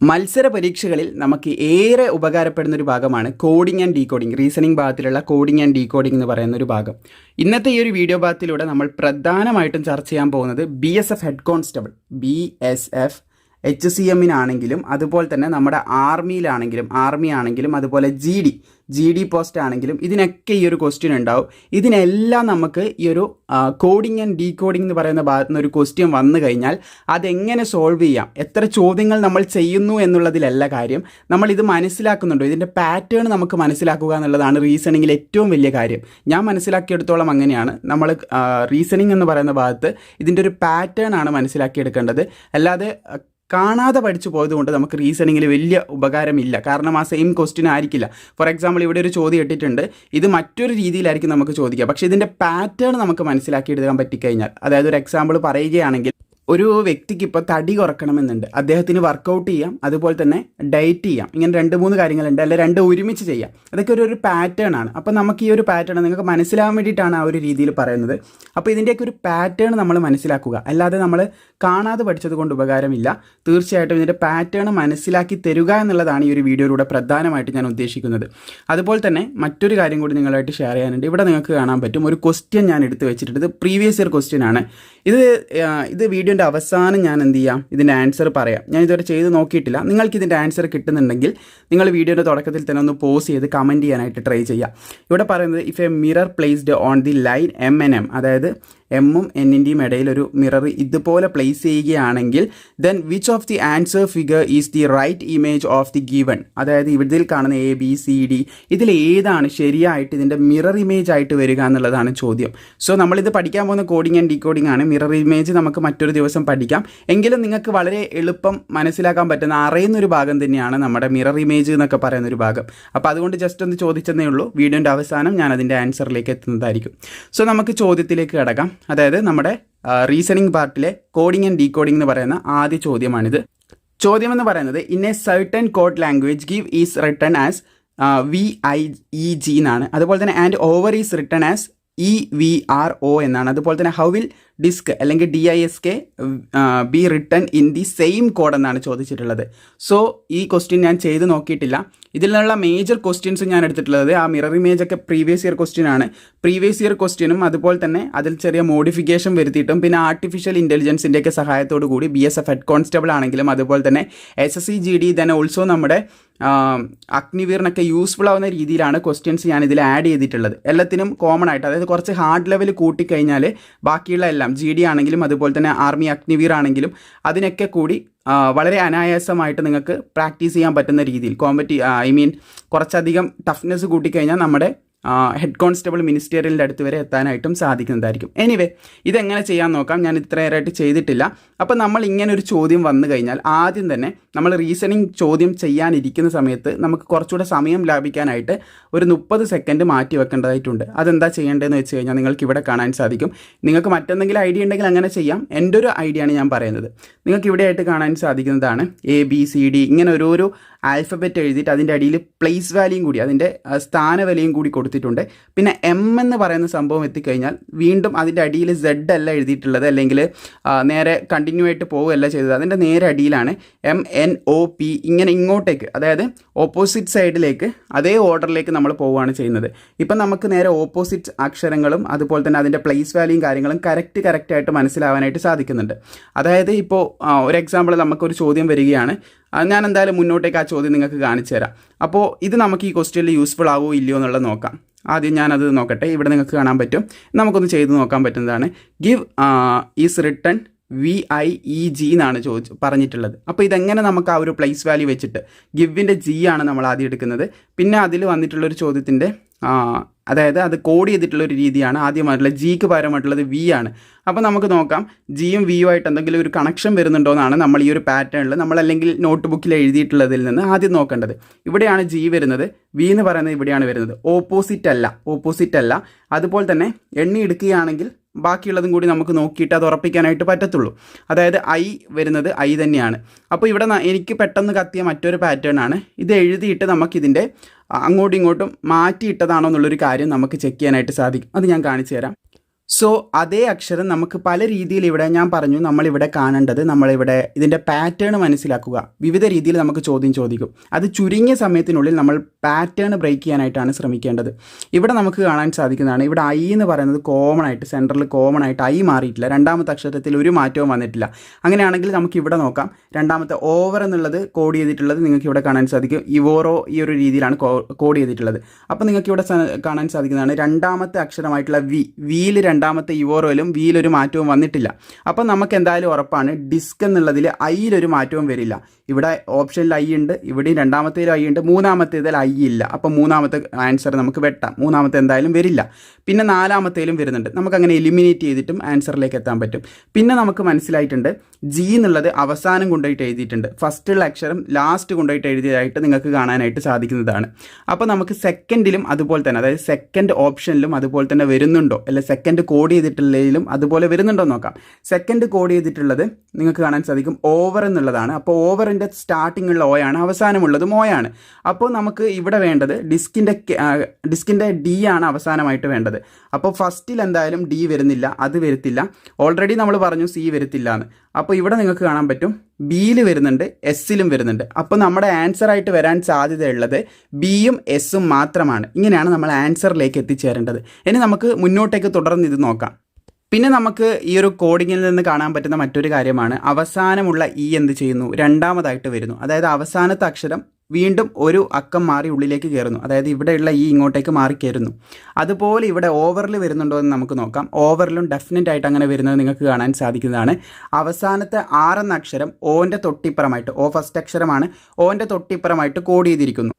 മത്സര പരീക്ഷകളിൽ നമുക്ക് ഏറെ ഉപകാരപ്പെടുന്ന ഒരു ഭാഗമാണ് കോഡിംഗ് ആൻഡ് ഡീകോഡിംഗ്, റീസണിംഗ് ഭാഗത്തിലുള്ള കോഡിംഗ് ആൻഡ് ഡീകോഡിംഗ് എന്ന് പറയുന്ന ഒരു ഭാഗം. ഇന്നത്തെ ഈ ഒരു വീഡിയോ ഭാഗത്തിലൂടെ നമ്മൾ പ്രധാനമായിട്ടും ചർച്ച ചെയ്യാൻ പോകുന്നത് BSF ഹെഡ് കോൺസ്റ്റബിൾ, BSF HCMനാണെങ്കിലും അതുപോലെ തന്നെ നമ്മുടെ ആർമി ആണെങ്കിലും അതുപോലെ GD പോസ്റ്റ് ആണെങ്കിലും ഇതിനൊക്കെ ഈ ഒരു ക്വസ്റ്റ്യൻ ഉണ്ടാവും. ഇതിനെല്ലാം നമുക്ക് ഈ ഒരു കോഡിംഗ് ആൻഡ് ഡീകോഡിംഗ് എന്ന് പറയുന്ന ഭാഗത്ത് നിന്ന് ഒരു ക്വസ്റ്റ്യൻ വന്നു കഴിഞ്ഞാൽ അതെങ്ങനെ സോൾവ് ചെയ്യാം, എത്ര ചോദ്യങ്ങൾ നമ്മൾ ചെയ്യുന്നു എന്നുള്ളതിലല്ല കാര്യം, നമ്മൾ ഇത് മനസ്സിലാക്കുന്നുണ്ടോ, ഇതിൻ്റെ പാറ്റേൺ നമുക്ക് മനസ്സിലാക്കുക എന്നുള്ളതാണ് റീസണിങ്ങിൽ ഏറ്റവും വലിയ കാര്യം. ഞാൻ മനസ്സിലാക്കിയെടുത്തോളം അങ്ങനെയാണ്. നമ്മൾ റീസണിങ് എന്ന് പറയുന്ന ഭാഗത്ത് ഇതിൻ്റെ ഒരു പാറ്റേൺ ആണ് മനസ്സിലാക്കിയെടുക്കേണ്ടത്. അല്ലാതെ കാണാതെ പഠിച്ചു പോയതുകൊണ്ട് നമുക്ക് റീസണിങ്ങിൽ വലിയ ഉപകാരമില്ല. കാരണം ആ സെയിം ക്വസ്റ്റ്യൻ ആയിരിക്കില്ല. ഫോർ എക്സാമ്പിൾ ഇവിടെ ഒരു ചോദ്യം ഇട്ടിട്ടുണ്ട്, ഇത് മറ്റൊരു രീതിയിലായിരിക്കും നമുക്ക് ചോദിക്കുക. പക്ഷേ ഇതിൻ്റെ പാറ്റേൺ നമുക്ക് മനസ്സിലാക്കിയെടുക്കാൻ പറ്റിക്കഴിഞ്ഞാൽ, അതായത് ഒരു എക്സാമ്പിൾ പറയുകയാണെങ്കിൽ, ഒരു വ്യക്തിക്ക് ഇപ്പോൾ തടി കുറക്കണമെന്നുണ്ട്, അദ്ദേഹത്തിന് വർക്കൗട്ട് ചെയ്യാം, അതുപോലെ തന്നെ ഡയറ്റ് ചെയ്യാം, ഇങ്ങനെ 2-3 കാര്യങ്ങളുണ്ട്, അല്ലെ 2 ഒരുമിച്ച് ചെയ്യാം. അതൊക്കെ ഒരു പാറ്റേൺ ആണ്. അപ്പോൾ നമുക്ക് ഈ ഒരു പാറ്റേൺ നിങ്ങൾക്ക് മനസ്സിലാവാൻ വേണ്ടിയിട്ടാണ് ആ ഒരു രീതിയിൽ പറയുന്നത്. അപ്പോൾ ഇതിൻ്റെയൊക്കെ ഒരു പാറ്റേൺ നമ്മൾ മനസ്സിലാക്കുക, അല്ലാതെ നമ്മൾ കാണാതെ പഠിച്ചത് കൊണ്ട് ഉപകാരമില്ല. തീർച്ചയായിട്ടും ഇതിൻ്റെ പാറ്റേൺ മനസ്സിലാക്കി തരിക എന്നുള്ളതാണ് ഈ ഒരു വീഡിയോയിലൂടെ പ്രധാനമായിട്ട് ഞാൻ ഉദ്ദേശിക്കുന്നത്. അതുപോലെ തന്നെ മറ്റൊരു കാര്യം കൂടി നിങ്ങളായിട്ട് ഷെയർ ചെയ്യാനുണ്ട്. ഇവിടെ നിങ്ങൾക്ക് കാണാൻ പറ്റും ഒരു ക്വസ്റ്റ്യൻ ഞാൻ എടുത്ത് വെച്ചിട്ടുണ്ട്. ഇത് പ്രീവിയസ് ഇയർ ക്വസ്റ്റ്യൻ ആണ്. ഇത് വീഡിയോൻ്റെ അവസാനം ഞാൻ എന്ത് ചെയ്യാം, ഇതിൻ്റെ ആൻസർ പറയാം. ഞാൻ ഇതുവരെ ചെയ്ത് നോക്കിയിട്ടില്ല. നിങ്ങൾക്ക് ഇതിൻ്റെ ആൻസർ കിട്ടുന്നുണ്ടെങ്കിൽ നിങ്ങൾ വീഡിയോയുടെ തുടക്കത്തിൽ തന്നെ ഒന്ന് പോസ് ചെയ്ത് കമൻറ്റ് ചെയ്യാനായിട്ട് ട്രൈ ചെയ്യാം. ഇവിടെ പറയുന്നത്, if A mirror placed on the line M&M, അതായത് എമ്മും എന്നിൻ്റെയും ഇടയിൽ ഒരു മിറർ ഇതുപോലെ പ്ലേസ് ചെയ്യുകയാണെങ്കിൽ then which of the answer figure is the right image of the given, അതായത് ഇതിൽ കാണുന്ന ABCD ഇതിൽ ഏതാണ് ശരിയായിട്ട് ഇതിൻ്റെ മിറർ ഇമേജ് ആയിട്ട് വരിക എന്നുള്ളതാണ് ചോദ്യം. സോ നമ്മളിത് പഠിക്കാൻ പോകുന്ന കോഡിംഗ് ആൻഡ് ഡീകോഡിംഗ് ആണ്. മിറർ ഇമേജ് നമുക്ക് മറ്റൊരു ദിവസം പഠിക്കാം. എങ്കിലും നിങ്ങൾക്ക് വളരെ എളുപ്പം മനസ്സിലാക്കാൻ പറ്റുന്ന അറിയുന്നൊരു ഭാഗം തന്നെയാണ് നമ്മുടെ മിറർ ഇമേജ് എന്നൊക്കെ പറയുന്നൊരു ഭാഗം. അപ്പോൾ അതുകൊണ്ട് ജസ്റ്റ് ഒന്ന് ചോദിച്ചതേ ഉള്ളൂ. വീഡിയോൻ്റെ അവസാനം ഞാൻ അതിൻ്റെ ആൻസറിലേക്ക് എത്തുന്നതായിരിക്കും. സോ നമുക്ക് ചോദ്യത്തിലേക്ക് കിടക്കാം. അതായത് നമ്മുടെ റീസണിംഗ് പാർട്ടിലെ കോഡിംഗ് ആൻഡ് ഡീകോഡിംഗ് എന്ന് പറയുന്ന ആദ്യ ചോദ്യമാണിത്. ചോദ്യം എന്ന് പറയുന്നത്, in A certain code language give is written as VIEG എന്നാണ്. അതുപോലെ തന്നെ and over is written as EVRO എന്നാണ്. അതുപോലെ തന്നെ ഹൗ വിൽ ഡിസ്ക് അല്ലെങ്കിൽ DISK be written in the same code എന്നാണ് ചോദിച്ചിട്ടുള്ളത്. സോ ഈ ക്വസ്റ്റ്യൻ ഞാൻ ചെയ്ത് നോക്കിയിട്ടില്ല. ഇതിൽ നിന്നുള്ള മേജർ ക്വസ്റ്റ്യൻസ് ഞാൻ എടുത്തിട്ടുള്ളത് ആ മിറർ ഇമേജ് ഒക്കെ പ്രീവിയസ് ഇയർ ക്വസ്റ്റ്യൻ ആണ്. പ്രീവിയസ് ഇയർ ക്വസ്റ്റ്യനും അതുപോലെ തന്നെ അതിൽ ചെറിയ മോഡിഫിക്കേഷൻ വരുത്തിയിട്ടും പിന്നെ ആർട്ടിഫിഷ്യൽ ഇൻ്റലിജൻസിൻ്റെയൊക്കെ സഹായത്തോടു കൂടി BSF ഹെഡ് കോൺസ്റ്റബിൾ ആണെങ്കിലും അതുപോലെ തന്നെ SSC GD തന്നെ ഓൾസോ നമ്മുടെ അഗ്നിവീറിനൊക്കെ യൂസ്ഫുൾ ആവുന്ന രീതിയിലാണ് ക്വസ്റ്റ്യൻസ് ഞാൻ ഇതിൽ ആഡ് ചെയ്തിട്ടുള്ളത്. എല്ലാത്തിനും കോമൺ ആയിട്ട്, അതായത് കുറച്ച് ഹാർഡ് ലെവൽ കൂട്ടിക്കഴിഞ്ഞാൽ ബാക്കിയുള്ള എല്ലാം GD ആണെങ്കിലും അതുപോലെ തന്നെ ആർമി അഗ്നിവീർ ആണെങ്കിലും അതിനൊക്കെ കൂടി വളരെ അനായാസമായിട്ട് നിങ്ങൾക്ക് പ്രാക്ടീസ് ചെയ്യാൻ പറ്റുന്ന രീതിയിൽ കുറച്ചധികം ടഫ്നെസ് കൂട്ടിക്കഴിഞ്ഞാൽ നമ്മുടെ ഹെഡ് കോൺസ്റ്റബിൾ മിനിസ്റ്റീരിയലിൻ്റെ അടുത്ത് വരെ എത്താനായിട്ടും സാധിക്കുന്നതായിരിക്കും. എനിവേ, ഇതെങ്ങനെ ചെയ്യാൻ നോക്കാം. ഞാൻ ഇത്രയേറായിട്ട് ചെയ്തിട്ടില്ല. അപ്പോൾ നമ്മൾ ഇങ്ങനെ ഒരു ചോദ്യം വന്നു കഴിഞ്ഞാൽ ആദ്യം തന്നെ നമ്മൾ റീസണിങ് ചോദ്യം ചെയ്യാനിരിക്കുന്ന സമയത്ത് നമുക്ക് കുറച്ചുകൂടെ സമയം ലാഭിക്കാനായിട്ട് ഒരു 30 സെക്കൻഡ് മാറ്റി വെക്കേണ്ടതായിട്ടുണ്ട്. അതെന്താ ചെയ്യേണ്ടതെന്ന് വെച്ച് കഴിഞ്ഞാൽ നിങ്ങൾക്ക് ഇവിടെ കാണാൻ സാധിക്കും. നിങ്ങൾക്ക് മറ്റെന്തെങ്കിലും ഐഡിയ ഉണ്ടെങ്കിൽ അങ്ങനെ ചെയ്യാം. എൻ്റെ ഒരു ഐഡിയ ആണ് ഞാൻ പറയുന്നത്. നിങ്ങൾക്ക് ഇവിടെ ആയിട്ട് കാണാൻ സാധിക്കുന്നതാണ് ABCD ഇങ്ങനെ ഓരോരോ ആൽഫബറ്റ് എഴുതിയിട്ട് അതിൻ്റെ അടിയിൽ പ്ലേസ് വാല്യൂയും കൂടി, അതിൻ്റെ സ്ഥാനവിലയും കൂടി കൊടുത്തിട്ടുണ്ട്. പിന്നെ M എന്ന് പറയുന്ന സംഭവം എത്തിക്കഴിഞ്ഞാൽ വീണ്ടും അതിൻ്റെ അടിയിൽ Z അല്ല എഴുതിയിട്ടുള്ളത്, അല്ലെങ്കിൽ നേരെ കണ്ടിന്യൂ ആയിട്ട് പോവുകയല്ല ചെയ്തത്. അതിൻ്റെ നേരെ അടിയിലാണ് MNOP ഇങ്ങനെ ഇങ്ങോട്ടേക്ക്, അതായത് ഓപ്പോസിറ്റ് സൈഡിലേക്ക് അതേ ഓർഡറിലേക്ക് നമ്മൾ പോവുകയാണ് ചെയ്യുന്നത്. ഇപ്പം നമുക്ക് നേരെ ഓപ്പോസിറ്റ് അക്ഷരങ്ങളും അതുപോലെ തന്നെ അതിൻ്റെ പ്ലേസ് വാല്യൂയും കാര്യങ്ങളും കറക്റ്റായിട്ട് മനസ്സിലാവാനായിട്ട് സാധിക്കുന്നുണ്ട്. അതായത് ഇപ്പോൾ ഒരു എക്സാമ്പിൾ നമുക്കൊരു ചോദ്യം വരികയാണ്. ഞാൻ എന്തായാലും മുന്നോട്ടേക്ക് ആ ചോദ്യം നിങ്ങൾക്ക് കാണിച്ചു തരാം. അപ്പോൾ ഇത് നമുക്ക് ഈ ക്വസ്റ്റ്യനിൽ യൂസ്ഫുൾ ആവുമോ ഇല്ലയോ എന്നുള്ളത് നോക്കാം. ആദ്യം ഞാനത് നോക്കട്ടെ. ഇവിടെ നിങ്ങൾക്ക് കാണാൻ പറ്റും. നമുക്കൊന്ന് ചെയ്ത് നോക്കാൻ പറ്റുന്നതാണ്. ഗിവ് ഈസ് റിട്ടൺ VIEG എന്നാണ് പറഞ്ഞിട്ടുള്ളത്. അപ്പോൾ ഇതെങ്ങനെ നമുക്ക് ആ ഒരു പ്ലേസ് വാല്യൂ വെച്ചിട്ട്, ഗിവിൻ്റെ G ആണ് നമ്മൾ ആദ്യം എടുക്കുന്നത്. പിന്നെ അതിൽ വന്നിട്ടുള്ളൊരു ചോദ്യത്തിൻ്റെ അതായത് അത് കോഡ് ചെയ്തിട്ടുള്ളൊരു രീതിയാണ്. ആദ്യമായിട്ടുള്ള Gക്ക് പകരമായിട്ടുള്ളത് V ആണ്. അപ്പോൾ നമുക്ക് നോക്കാം Gയും Vയും ആയിട്ട് എന്തെങ്കിലും ഒരു കണക്ഷൻ വരുന്നുണ്ടോ എന്നാണ് നമ്മൾ ഈ ഒരു പാറ്റേണിൽ നമ്മളല്ലെങ്കിൽ നോട്ട് ബുക്കിൽ എഴുതിയിട്ടുള്ളതിൽ നിന്ന് ആദ്യം നോക്കേണ്ടത്. ഇവിടെയാണ് G വരുന്നത്, V എന്ന് പറയുന്നത് ഇവിടെയാണ് വരുന്നത്. ഓപ്പോസിറ്റ് അല്ല. അതുപോലെ തന്നെ എണ്ണി എടുക്കുകയാണെങ്കിൽ ബാക്കിയുള്ളതും കൂടി നമുക്ക് നോക്കിയിട്ട് അത് ഉറപ്പിക്കാനായിട്ട് പറ്റത്തുള്ളൂ. അതായത് I വരുന്നത് I തന്നെയാണ്. അപ്പോൾ ഇവിടെ എനിക്ക് പെട്ടെന്ന് കത്തിയ മറ്റൊരു പാറ്റേൺ ആണ്. ഇത് എഴുതിയിട്ട് നമുക്കിതിൻ്റെ അങ്ങോട്ടും ഇങ്ങോട്ടും മാറ്റിയിട്ടതാണോ എന്നുള്ളൊരു കാര്യം നമുക്ക് ചെക്ക് ചെയ്യാനായിട്ട് സാധിക്കും. അത് ഞാൻ കാണിച്ചു തരാം. സോ അതേ അക്ഷരം നമുക്ക് പല രീതിയിൽ ഇവിടെ ഞാൻ പറഞ്ഞു നമ്മളിവിടെ കാണേണ്ടത് നമ്മളിവിടെ ഇതിൻ്റെ പാറ്റേൺ മനസ്സിലാക്കുക. വിവിധ രീതിയിൽ നമുക്ക് ചോദ്യം ചോദിക്കും. അത് ചുരുങ്ങിയ സമയത്തിനുള്ളിൽ നമ്മൾ പാറ്റേൺ ബ്രേക്ക് ചെയ്യാനായിട്ടാണ് ശ്രമിക്കേണ്ടത്. ഇവിടെ നമുക്ക് കാണാൻ സാധിക്കുന്നതാണ്, ഇവിടെ ഐ എന്ന് പറയുന്നത് കോമൺ ആയിട്ട് സെൻറ്ററിൽ കോമൺ ആയിട്ട് ഐ മാറിയിട്ടില്ല. രണ്ടാമത്തെ അക്ഷരത്തിൽ ഒരു മാറ്റവും വന്നിട്ടില്ല. അങ്ങനെയാണെങ്കിൽ നമുക്ക് ഇവിടെ നോക്കാം. രണ്ടാമത്തെ ഓവർ എന്നുള്ളത് കോഡ് ചെയ്തിട്ടുള്ളത് നിങ്ങൾക്ക് ഇവിടെ കാണാൻ സാധിക്കും. ഇവോറോ ഈ ഒരു രീതിയിലാണ് കോഡ് ചെയ്തിട്ടുള്ളത്. അപ്പോൾ നിങ്ങൾക്ക് ഇവിടെ കാണാൻ സാധിക്കുന്നതാണ് രണ്ടാമത്തെ അക്ഷരമായിട്ടുള്ള വിയിൽ രണ്ടാമത്തെ ഇവോറോയിലും വിയിലൊരു മാറ്റവും വന്നിട്ടില്ല. അപ്പം നമുക്ക് എന്തായാലും ഉറപ്പാണ് ഡിസ്ക് എന്നുള്ളതിൽ ഐയിലൊരു മാറ്റവും വരില്ല. ഇവിടെ ഓപ്ഷനിൽ ഐ ഉണ്ട്, ഇവിടെയും രണ്ടാമത്തേതിൽ ഐ ഉണ്ട്, മൂന്നാമത്തേതിൽ ഐ ഇല്ല. അപ്പം മൂന്നാമത്തെ ആൻസർ നമുക്ക് വെട്ടാം. മൂന്നാമത്തെ എന്തായാലും വരില്ല. പിന്നെ നാലാമത്തേലും വരുന്നുണ്ട്. നമുക്കങ്ങനെ എലിമിനേറ്റ് ചെയ്തിട്ടും ആൻസറിലേക്ക് എത്താൻ പറ്റും. പിന്നെ നമുക്ക് മനസ്സിലായിട്ടുണ്ട് ജി എന്നുള്ളത് അവസാനം കൊണ്ടുപോയിട്ട് എഴുതിയിട്ടുണ്ട്. ഫസ്റ്റുള്ള അക്ഷരം ലാസ്റ്റ് കൊണ്ടുപോയിട്ട് എഴുതിയതായിട്ട് നിങ്ങൾക്ക് കാണാനായിട്ട് സാധിക്കുന്നതാണ്. അപ്പോൾ നമുക്ക് സെക്കൻഡിലും അതുപോലെ തന്നെ, അതായത് സെക്കൻഡ് ഓപ്ഷനിലും അതുപോലെ തന്നെ വരുന്നുണ്ടോ, അല്ലെ സെക്കൻഡ് കോഡ് ചെയ്തിട്ടുള്ളതിലും അതുപോലെ വരുന്നുണ്ടോ നോക്കാം. സെക്കൻഡ് കോഡ് ചെയ്തിട്ടുള്ളത് നിങ്ങൾക്ക് കാണാൻ സാധിക്കും ഓവർ എന്നുള്ളതാണ്. അപ്പോൾ ഓവറിൻ്റെ സ്റ്റാർട്ടിംഗ് ഉള്ള ഓയാണ്, അവസാനമുള്ളതും ഓയാണ്. അപ്പോൾ നമുക്ക് ഇവിടെ വേണ്ടത് ഡിസ്കിൻ്റെ ഡി ആണ് അവസാനമായിട്ട് വേണ്ടത്. അപ്പോൾ ഫസ്റ്റിൽ എന്തായാലും ഡി വരുന്നില്ല, അത് വരത്തില്ല. ഓൾറെഡി നമ്മൾ പറഞ്ഞു സി വരത്തില്ല എന്ന്. അപ്പോൾ ഇവിടെ നിങ്ങൾക്ക് കാണാൻ പറ്റും ബിയിൽ വരുന്നുണ്ട്, എസ്സിലും വരുന്നുണ്ട്. അപ്പോൾ നമ്മുടെ ആൻസറായിട്ട് വരാൻ സാധ്യതയുള്ളത് ബിയും എസ്സും മാത്രമാണ്. ഇങ്ങനെയാണ് നമ്മൾ ആൻസറിലേക്ക് എത്തിച്ചേരേണ്ടത്. ഇനി നമുക്ക് മുന്നോട്ടേക്ക് തുടർന്ന് ഇത് നോക്കാം. പിന്നെ നമുക്ക് ഈ ഒരു കോഡിങ്ങിൽ നിന്ന് കാണാൻ പറ്റുന്ന മറ്റൊരു കാര്യമാണ് അവസാനമുള്ള ഇ എന്ത് ചെയ്യുന്നു, രണ്ടാമതായിട്ട് വരുന്നു. അതായത് അവസാനത്തെ അക്ഷരം വീണ്ടും ഒരു അക്കം മാറി ഉള്ളിലേക്ക് കയറുന്നു. അതായത് ഇവിടെയുള്ള ഈ ഇങ്ങോട്ടേക്ക് മാറി കയറുന്നു. അതുപോലെ ഇവിടെ ഓവറിൽ വരുന്നുണ്ടോ എന്ന് നമുക്ക് നോക്കാം. ഓവറിലും ഡെഫിനറ്റ് ആയിട്ട് അങ്ങനെ വരുന്നത് നിങ്ങൾക്ക് കാണാൻ സാധിക്കുന്നതാണ്. അവസാനത്തെ ആറെന്ന അക്ഷരം ഓൻ്റെ തൊട്ടിപ്പുറമായിട്ട്, ഓ ഫസ്റ്റ് അക്ഷരമാണ്, ഓൻ്റെ തൊട്ടിപ്പുറമായിട്ട് കോഡ് ചെയ്തിരിക്കുന്നു.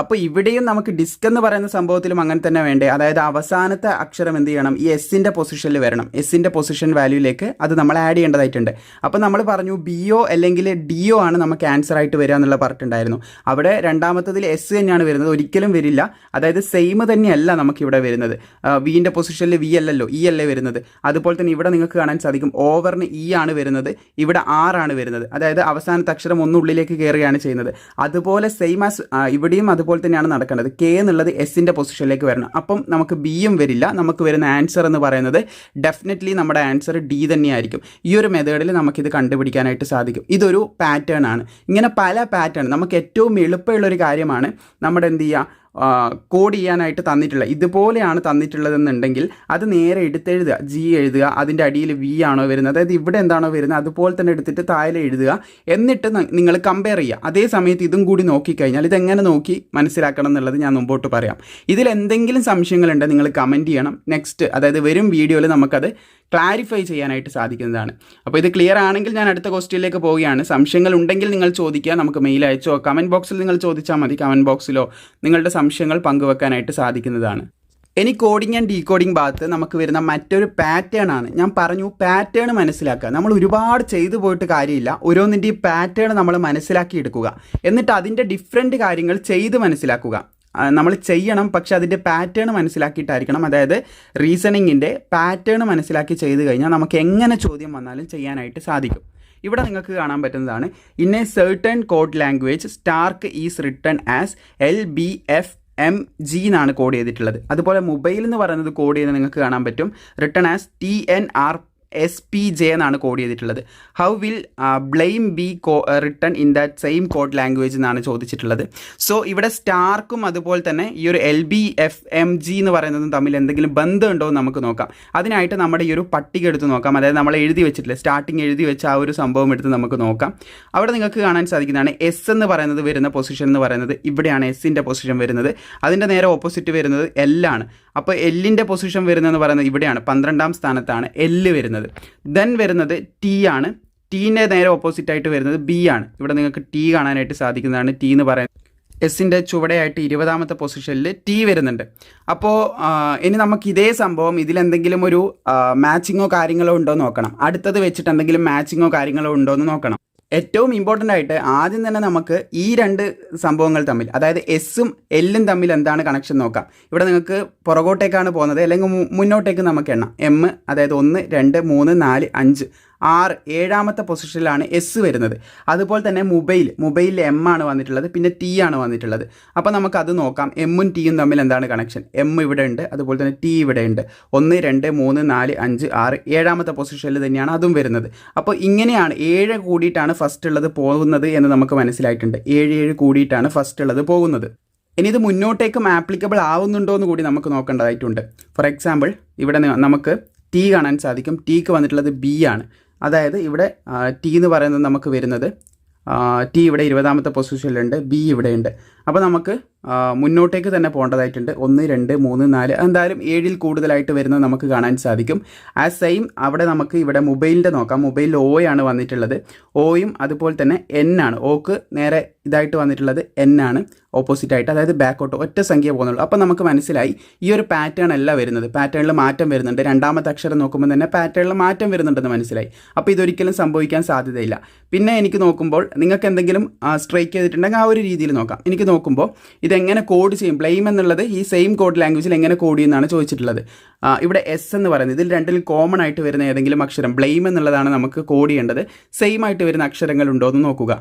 അപ്പോൾ ഇവിടെയും നമുക്ക് ഡിസ്ക് എന്ന് പറയുന്ന സംഭവത്തിലും അങ്ങനെ തന്നെ വേണ്ടേ. അതായത് അവസാനത്തെ അക്ഷരം എന്ത് ചെയ്യണം, ഈ എസ്സിൻ്റെ പൊസിഷനിൽ വരണം. എസ്സിൻ്റെ പൊസിഷൻ വാല്യൂയിലേക്ക് അത് നമ്മൾ ആഡ് ചെയ്യേണ്ടതായിട്ടുണ്ട്. അപ്പോൾ നമ്മൾ പറഞ്ഞു ബിഒ അല്ലെങ്കിൽ ഡിഒ ആണ് നമുക്ക് ആൻസർ ആയിട്ട് വരിക എന്നുള്ള പറഞ്ഞിട്ടുണ്ടായിരുന്നു. അവിടെ രണ്ടാമത്തതിൽ എസ് തന്നെയാണ് വരുന്നത്, ഒരിക്കലും വരില്ല. അതായത് സെയിം തന്നെയല്ല നമുക്കിവിടെ വരുന്നത്. വിൻ്റെ പൊസിഷനിൽ വി അല്ലല്ലോ, ഇ അല്ലേ വരുന്നത്. അതുപോലെ തന്നെ ഇവിടെ നിങ്ങൾക്ക് കാണാൻ സാധിക്കും ഓവറിന് ഇ ആണ് വരുന്നത്, ഇവിടെ ആറാണ് വരുന്നത്. അതായത് അവസാനത്തെ അക്ഷരം ഒന്നുള്ളിലേക്ക് കയറുകയാണ് ചെയ്യുന്നത്. അതുപോലെ സെയിം ആസ് ഇവിടെയും അതുപോലെ തന്നെയാണ് നടക്കേണ്ടത്. കെ എന്നുള്ളത് എസ്സിൻ്റെ പൊസിഷനിലേക്ക് വരണം. അപ്പം നമുക്ക് ബിയും വരില്ല. നമുക്ക് വരുന്ന ആൻസർ എന്ന് പറയുന്നത് ഡെഫിനറ്റ്ലി നമ്മുടെ ആൻസർ ഡി തന്നെയായിരിക്കും. ഈ ഒരു മെത്തേഡിൽ നമുക്കിത് കണ്ടുപിടിക്കാനായിട്ട് സാധിക്കും. ഇതൊരു പാറ്റേൺ ആണ്. ഇങ്ങനെ പല പാറ്റേൺ നമുക്ക് ഏറ്റവും എളുപ്പമുള്ളൊരു കാര്യമാണ് നമ്മുടെ എന്ത് ചെയ്യുക, കോഡ് ചെയ്യാനായിട്ട് തന്നിട്ടുള്ള ഇതുപോലെയാണ് തന്നിട്ടുള്ളതെന്നുണ്ടെങ്കിൽ അത് നേരെ എടുത്തെഴുതുക, ജി എഴുതുക, അതിൻ്റെ അടിയിൽ വി ആണോ വരുന്നത്, അതായത് ഇവിടെ എന്താണോ വരുന്നത് അതുപോലെ തന്നെ എടുത്തിട്ട് താഴെ എഴുതുക. എന്നിട്ട് നിങ്ങൾ കമ്പയർ ചെയ്യുക. അതേ സമയത്ത് ഇതും കൂടി നോക്കിക്കഴിഞ്ഞാൽ ഇതെങ്ങനെ നോക്കി മനസ്സിലാക്കണം എന്നുള്ളത് ഞാൻ മുമ്പോട്ട് പറയാം. ഇതിൽ എന്തെങ്കിലും സംശയങ്ങളുണ്ട് നിങ്ങൾ കമൻറ്റ് ചെയ്യണം. നെക്സ്റ്റ് അതായത് വരും വീഡിയോയിൽ നമുക്കത് ക്ലാരിഫൈ ചെയ്യാനായിട്ട് സാധിക്കുന്നതാണ്. അപ്പോൾ ഇത് ക്ലിയർ ആണെങ്കിൽ ഞാൻ അടുത്ത ക്വസ്റ്റ്യനിലേക്ക് പോവുകയാണ്. സംശയങ്ങൾ ഉണ്ടെങ്കിൽ നിങ്ങൾ ചോദിക്കുക, നമുക്ക് മെയിൽ അയച്ചോ കമൻറ്റ് ബോക്സിൽ നിങ്ങൾ ചോദിച്ചാൽ മതി. കമൻറ്റ് ബോക്സിലോ നിങ്ങളുടെ സംശയങ്ങൾ പങ്കുവെക്കാനായിട്ട് സാധിക്കുന്നതാണ്. ഇനി കോഡിങ് ആൻഡ് ഡീകോഡിങ് ഭാഗത്ത് നമുക്ക് വരുന്ന മറ്റൊരു പാറ്റേൺ ആണ്. ഞാൻ പറഞ്ഞു പാറ്റേൺ മനസ്സിലാക്കുക. നമ്മൾ ഒരുപാട് ചെയ്തു പോയിട്ട് കാര്യമില്ല. ഓരോന്നിൻ്റെയും പാറ്റേൺ നമ്മൾ മനസ്സിലാക്കിയെടുക്കുക. എന്നിട്ട് അതിൻ്റെ ഡിഫറെൻറ്റ് കാര്യങ്ങൾ ചെയ്ത് മനസ്സിലാക്കുക. നമ്മൾ ചെയ്യണം, പക്ഷെ അതിൻ്റെ പാറ്റേൺ മനസ്സിലാക്കിയിട്ടായിരിക്കണം. അതായത് റീസണിങ്ങിൻ്റെ പാറ്റേൺ മനസ്സിലാക്കി ചെയ്ത് കഴിഞ്ഞാൽ നമുക്ക് എങ്ങനെ ചോദ്യം വന്നാലും ചെയ്യാനായിട്ട് സാധിക്കും. ഇവിടെ നിങ്ങൾക്ക് കാണാൻ പറ്റുന്നതാണ് in a certain code language stark is written as LBFMG എന്നാണ് കോഡ് ചെയ്തിട്ടുള്ളത്. അതുപോലെ മൊബൈൽ എന്ന് പറയുന്നത് കോഡ് ചെയ്യുന്നത് നിങ്ങൾക്ക് കാണാൻ പറ്റും റിട്ടൺ ആസ് TNRSPJ എന്നാണ് കോഡ് ചെയ്തിട്ടുള്ളത്. How will blame be written in that same code language എന്നാണ് ചോദിച്ചിട്ടുള്ളത്. സോ ഇവിടെ സ്റ്റാർക്കും അതുപോലെ തന്നെ ഈ ഒരു LBFMG എന്ന് പറയുന്നതും തമ്മിൽ എന്തെങ്കിലും ബന്ധമുണ്ടോ എന്ന് നമുക്ക് നോക്കാം. അതിനായിട്ട് നമ്മുടെ ഈ ഒരു പട്ടിക എടുത്ത് നോക്കാം. അതായത് നമ്മൾ എഴുതി വെച്ചിട്ടില്ല, സ്റ്റാർട്ടിങ് എഴുതി വെച്ച ആ ഒരു സംഭവം എടുത്ത് നമുക്ക് നോക്കാം. അവിടെ നിങ്ങൾക്ക് കാണാൻ സാധിക്കുന്നതാണ് എസ് എന്ന് പറയുന്നത് വരുന്ന പൊസിഷൻ എന്ന് പറയുന്നത് ഇവിടെയാണ് എസ്സിൻ്റെ പൊസിഷൻ വരുന്നത്. അതിൻ്റെ നേരെ ഓപ്പോസിറ്റ് വരുന്നത് L ആണ്. അപ്പോൾ എല്ലിൻ്റെ പൊസിഷൻ വരുന്നതെന്ന് പറയുന്നത് ഇവിടെയാണ്, 12ാം സ്ഥാനത്താണ് എല്ല് വരുന്നത്. ദെൻ വരുന്നത് ടി ആണ്. ടീൻ്റെ നേരെ ഓപ്പോസിറ്റ് ആയിട്ട് വരുന്നത് ബി ആണ്. ഇവിടെ നിങ്ങൾക്ക് ടി കാണാനായിട്ട് സാധിക്കുന്നതാണ്. ടി എന്ന് പറയുന്നത് എസ്സിൻ്റെ ചുവടെയായിട്ട് 20ാമത്തെ പൊസിഷനിൽ ടി വരുന്നുണ്ട്. അപ്പോൾ ഇനി നമുക്ക് ഇതേ സംഭവം ഇതിലെന്തെങ്കിലും ഒരു മാച്ചിങ്ങോ കാര്യങ്ങളോ ഉണ്ടോ നോക്കണം. അടുത്തത് വെച്ചിട്ട് എന്തെങ്കിലും മാച്ചിങ്ങോ കാര്യങ്ങളോ ഉണ്ടോ എന്ന് നോക്കണം. ഏറ്റവും ഇമ്പോർട്ടൻ്റ് ആയിട്ട് ആദ്യം തന്നെ നമുക്ക് ഈ രണ്ട് സംഭവങ്ങൾ തമ്മിൽ, അതായത് എസ്സും എല്ലും തമ്മിൽ എന്താണ് കണക്ഷൻ നോക്കാം. ഇവിടെ നിങ്ങൾക്ക് പുറകോട്ടേക്കാണ് പോകുന്നത് അല്ലെങ്കിൽ മുന്നോട്ടേക്ക് നമുക്ക് എണ്ണാം. എം അതായത് 1 2 3 4 5 ഏഴാമത്തെ പൊസിഷനിലാണ് എസ് വരുന്നത്. അതുപോലെ തന്നെ മൊബൈലിൽ എം ആണ് വന്നിട്ടുള്ളത്, പിന്നെ ടി ആണ് വന്നിട്ടുള്ളത്. അപ്പോൾ നമുക്കത് നോക്കാം. എമ്മും ടിയും തമ്മിൽ എന്താണ് കണക്ഷൻ? എം ഇവിടെ ഉണ്ട്, അതുപോലെ തന്നെ ടി ഇവിടെ ഉണ്ട്. 1 2 3 4 5 6 ഏഴാമത്തെ പൊസിഷനിൽ തന്നെയാണ് അതും വരുന്നത്. അപ്പോൾ ഇങ്ങനെയാണ് 7 കൂടിയിട്ടാണ് ഫസ്റ്റ് ഉള്ളത് പോകുന്നത് എന്ന് നമുക്ക് മനസ്സിലായിട്ടുണ്ട്. 7 കൂടിയിട്ടാണ് ഫസ്റ്റ് ഉള്ളത് പോകുന്നത്. ഇനി ഇത് മുന്നോട്ടേക്കും ആപ്ലിക്കബിൾ ആവുന്നുണ്ടോ എന്ന് കൂടി നമുക്ക് നോക്കേണ്ടതായിട്ടുണ്ട്. ഫോർ എക്സാമ്പിൾ ഇവിടെ നമുക്ക് ടി കാണാൻ സാധിക്കും. ടിക്ക് വന്നിട്ടുള്ളത് ബി ആണ്. അതായത് ഇവിടെ ടി എന്ന് പറയുന്നത് നമുക്ക് വരുന്നത് ടി ഇവിടെ 20ാമത്തെ പൊസിഷനിലുണ്ട്, ബി ഇവിടെ ഉണ്ട്. അപ്പോൾ നമുക്ക് മുന്നോട്ടേക്ക് തന്നെ പോകേണ്ടതായിട്ടുണ്ട്. 1 2 3 4 എന്തായാലും 7 കൂടുതലായിട്ട് വരുന്നത് നമുക്ക് കാണാൻ സാധിക്കും. സെയിം അവിടെ നമുക്ക് ഇവിടെ മൊബൈലിൻ്റെ നോക്കാം. മൊബൈലിൽ ഒ ആണ് വന്നിട്ടുള്ളത്. ഒയും അതുപോലെ തന്നെ എൻ ആണ്. ഓക്ക് നേരെ ഇതായിട്ട് വന്നിട്ടുള്ളത് എൻ ആണ്, ഓപ്പോസിറ്റ് ആയിട്ട്, അതായത് ബാക്കോട്ട് ഒറ്റ സംഖ്യ പോകുന്നുള്ളൂ. അപ്പോൾ നമുക്ക് മനസ്സിലായി ഈ ഒരു പാറ്റേൺ അല്ല വരുന്നത്, പാറ്റേണിൽ മാറ്റം വരുന്നുണ്ട്. രണ്ടാമത്തെ അക്ഷരം നോക്കുമ്പോൾ തന്നെ പാറ്റേണിൽ മാറ്റം വരുന്നുണ്ടെന്ന് മനസ്സിലായി. അപ്പോൾ ഇതൊരിക്കലും സംഭവിക്കാൻ സാധ്യതയില്ല. പിന്നെ എനിക്ക് നോക്കുമ്പോൾ നിങ്ങൾക്ക് എന്തെങ്കിലും സ്ട്രൈക്ക് ചെയ്തിട്ടുണ്ടെങ്കിൽ ആ ഒരു രീതിയിൽ നോക്കാം. എനിക്ക് നോക്കുമ്പോൾ ഇതെങ്ങനെ കോഡ് ചെയ്യും, ബ്ലെയിം എന്നുള്ളത് ഈ സെയിം കോഡ് ലാംഗ്വേജിൽ എങ്ങനെ കോഡ് ചെയ്യുന്നതാണ് ചോദിച്ചിട്ടുള്ളത്. ഇവിടെ എസ് എന്ന് പറയുന്നത് ഇതിൽ രണ്ടിലും കോമൺ ആയിട്ട് വരുന്ന ഏതെങ്കിലും അക്ഷരം ബ്ലെയിം എന്നുള്ളതാണ് നമുക്ക് കോഡ് ചെയ്യേണ്ടത്. സെയിം ആയിട്ട് വരുന്ന അക്ഷരങ്ങൾ ഉണ്ടോ എന്ന് നോക്കുക.